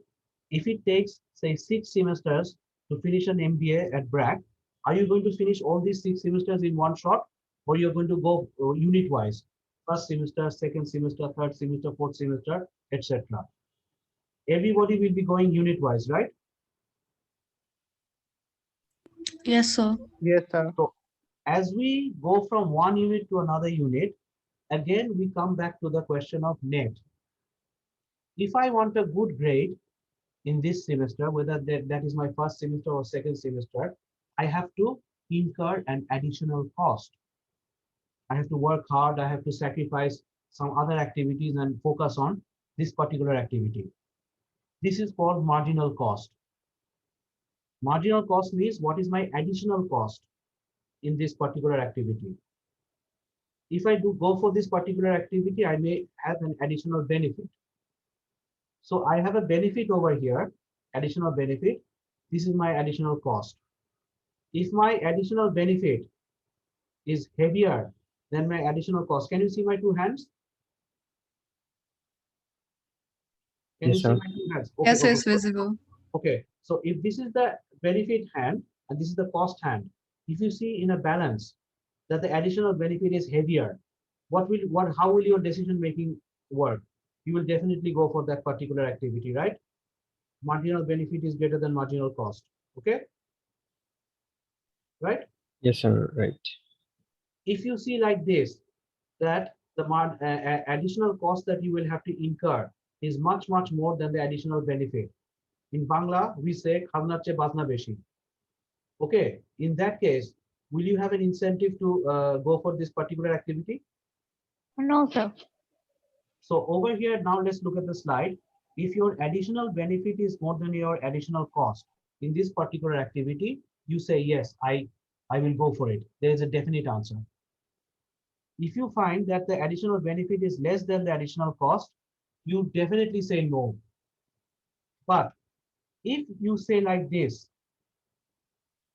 if it takes, say, 6 semesters to finish an MBA at BRAC, are you going to finish all these 6 semesters in one shot, or you're going to go unit-wise? First semester, second semester, third semester, fourth semester, etc. Everybody will be going unit-wise, right? Yes, sir. Yes, sir. So as we go from one unit to another unit, again, we come back to the question of net. If I want a good grade in this semester, whether that is my first semester or second semester, I have to incur an additional cost. I have to work hard, I have to sacrifice some other activities and focus on this particular activity. This is called marginal cost. Marginal cost means what is my additional cost in this particular activity. If I do go for this particular activity, I may have an additional benefit. So I have a benefit over here, additional benefit. This is my additional cost. If my additional benefit is heavier than my additional cost, can you see my two hands? Can you Yes, see sir. my two hands? Okay, Yes, okay. it's visible. Okay, so if this is the benefit hand and this is the cost hand, if you see in a balance that the additional benefit is heavier, how will your decision making work? You will definitely go for that particular activity, right? Marginal benefit is greater than marginal cost. Okay, right? Yes, sir. Right. If you see like this, that the additional cost that you will have to incur is much more than the additional benefit. In Bangla, we say kharnache bazna beshi. Okay, in that case, will you have an incentive to go for this particular activity? No, sir. So over here, now let's look at the slide. If your additional benefit is more than your additional cost in this particular activity, you say, yes, I will go for it. There is a definite answer. If you find that the additional benefit is less than the additional cost, you definitely say no. But if you say like this,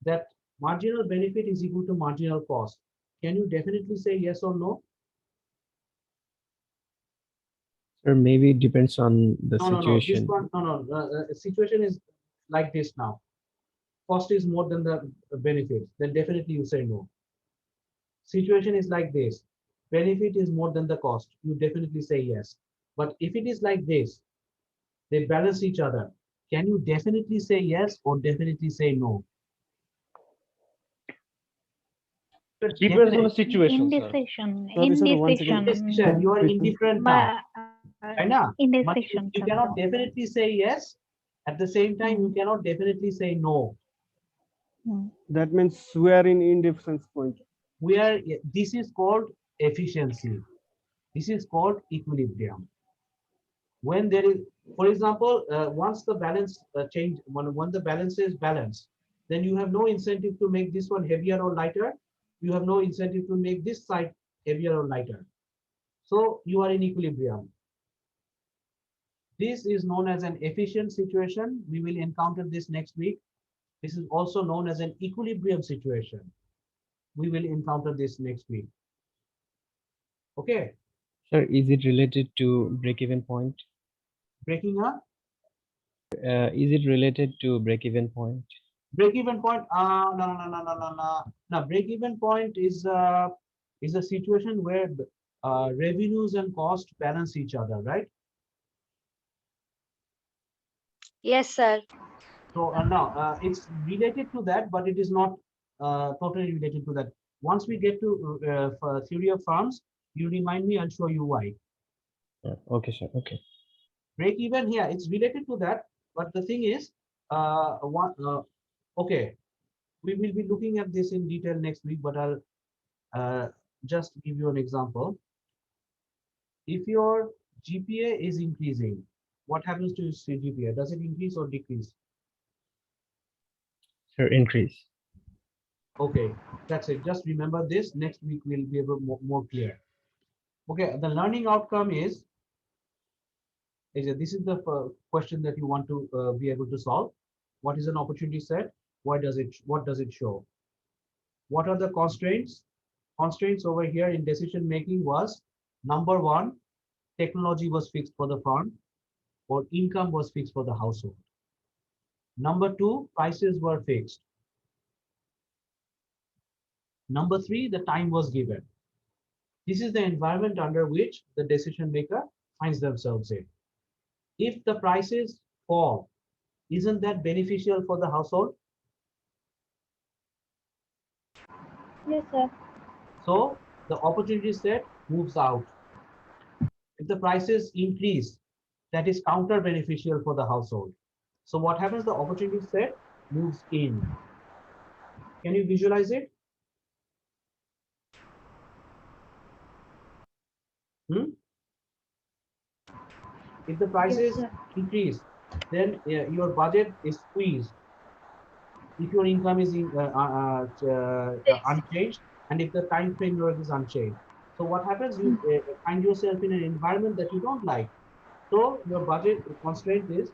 that marginal benefit is equal to marginal cost, can you definitely say yes or no? Sir, maybe it depends on the No, no, no. This situation. one, no, no. Situation is like this now. Cost is more than the benefit. Then definitely you say no. Situation is like this. Benefit is more than the cost. You definitely say yes. But if it is like this, they balance each other. Can you definitely say yes or definitely say no? Depends on the situation, sir. Indecision. Sorry, sir, once again. Indecision. You are indifferent now. Right now, Indecision. you cannot definitely say yes. At the same time, you cannot definitely say no. That means we are in indifference point. This is called efficiency. This is called equilibrium. When there is, for example, once the balance change, when the balance is balanced, then you have no incentive to make this one heavier or lighter. You have no incentive to make this side heavier or lighter. So you are in equilibrium. This is known as an efficient situation. We will encounter this next week. This is also known as an equilibrium situation. We will encounter this next week. Okay. Sir, is it related to break-even point? Breaking up? Is it related to break-even point? Break-even point. No. Break-even point is a situation where revenues and cost balance each other, right? Yes, sir. So now it's related to that, but it is not totally related to that. Once we get to theory of firms, you remind me. I'll show you why. Yeah. Okay, sir. Okay. Break even here, it's related to that, but the thing is, okay, we will be looking at this in detail next week, but I'll just give you an example. If your GPA is increasing, what happens to your GPA? Does it increase or decrease? Sir, increase. Okay, that's it. Just remember this. Next week we'll be able more clear. Okay, the learning outcome is this is the question that you want to be able to solve. What is an opportunity set? What does it show? What are the constraints? Constraints over here in decision making was number one, technology was fixed for the firm or income was fixed for the household. Number two, prices were fixed. Number three, the time was given. This is the environment under which the decision maker finds themselves in. If the prices fall, isn't that beneficial for the household? Yes, sir. So the opportunity set moves out. If the prices increase, that is counter beneficial for the household. So what happens? The opportunity set moves in. Can you visualize it? If the prices increase, then your budget is squeezed. If your income is unchanged, and if the time framework is unchanged, so what happens? You find yourself in an environment that you don't like. So your budget constraint is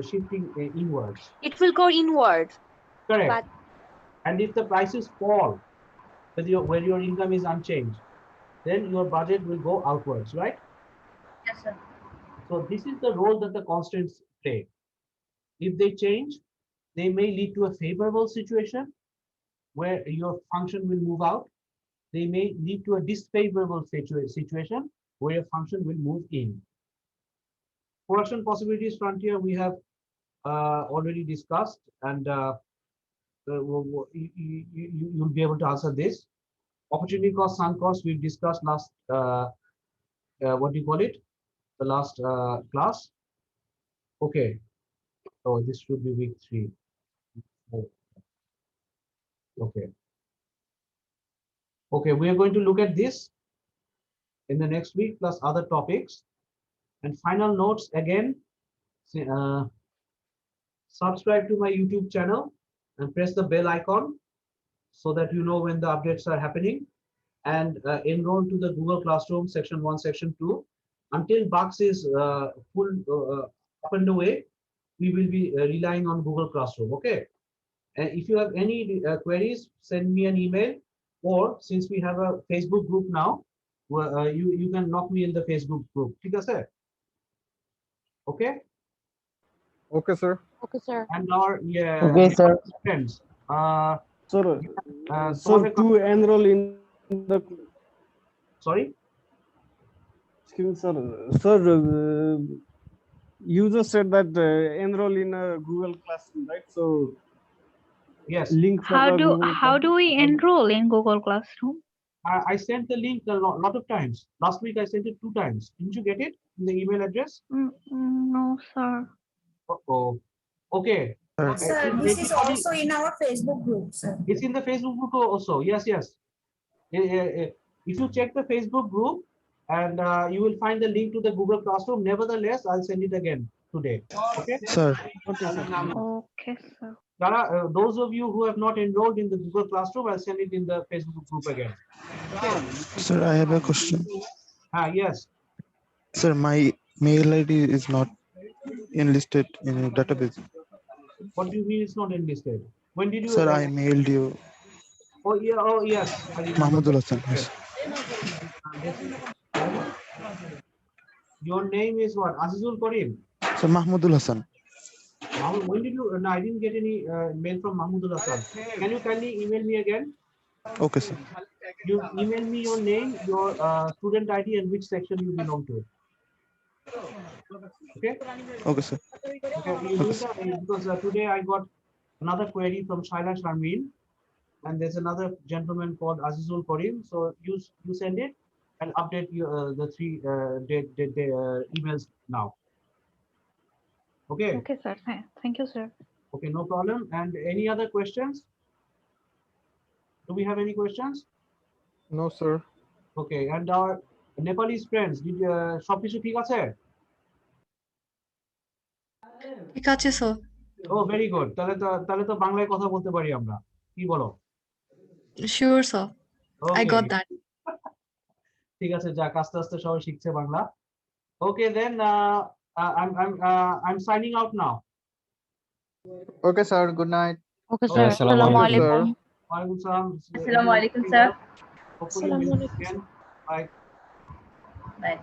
shifting inwards. It will go inward. Correct. And if the prices fall, where your income is unchanged, then your budget will go outwards, right? Yes, sir. So this is the role that the constraints play. If they change, they may lead to a favorable situation where your function will move out. They may lead to a disfavorable situation where your function will move in. Production possibilities frontier we have already discussed, and you'll be able to answer this. Opportunity cost, sunk cost, we've discussed last, what do you call it? The last class. Okay, so this should be week 3. Okay. Okay, we are going to look at this in the next week plus other topics. And final notes again, subscribe to my YouTube channel and press the bell icon so that you know when the updates are happening, and enroll to the Google Classroom section 1, section 2. Until Bugs is full up and away, we will be relying on Google Classroom. Okay. And if you have any queries, send me an email, or since we have a Facebook group now, you can knock me in the Facebook group. Okay. Okay, sir. Okay, sir. And our Okay, sir. friends. Sir, Sir, to enroll in the. Sorry. Excuse me, sir. Sir, you just said that enroll in a Google Classroom, right? So. Yes. Link for How do we enroll in Google Classroom? I sent the link a lot of times. Last week I sent it 2 times. Didn't you get it in the email address? No, sir. Oh, okay. Sir, this is also in our Facebook group, sir. It's in the Facebook group also. Yes, yes. If you check the Facebook group, and you will find the link to the Google Classroom. Nevertheless, I'll send it again today. Okay. Sir. Okay, sir. Okay, sir. Tara, those of you who have not enrolled in the Google Classroom, I'll send it in the Facebook group again. Okay. Sir, I have a question. Yes. Sir, my mail ID is not enlisted in a database. What do you mean it's not enlisted? When did you? Sir, I mailed you. Oh yeah. Oh yes. I remember. Mahmudul Hassan. Yes. Your name is what? Azizul Karim. Sir, Mahmudul Hassan. When did you? No, I didn't get any mail from Mahmudullah Khan. Can you kindly email me again? Okay, sir. You email me your name, your student ID, and which section you belong to. Okay. Okay, sir. Okay. You do that because today I got another query from Shaila Sharmin, and there's another gentleman called Azizul Karim. So you send it and update you the three emails now. Okay. Okay, sir. Thank you, sir. Okay, no problem. And any other questions? Do we have any questions? No, sir. Okay, and our Nepalese friends, did সব কিছু ঠিক আছে? ঠিক আছে sir. Oh, very good. তাহলে তো বাংলায় কথা বলতে পারি আমরা। কি বলো? Sure sir, I Okay. got that. ঠিক আছে, যাক আস্তে আস্তে সবাই শিখছে Bangla. Okay, then I'm signing out now. Okay, sir. Good night. Okay, sir. Assalamu alaikum. Walaikum salam. Assalamu alaikum, sir. Hopefully we'll meet again. Bye. Bye.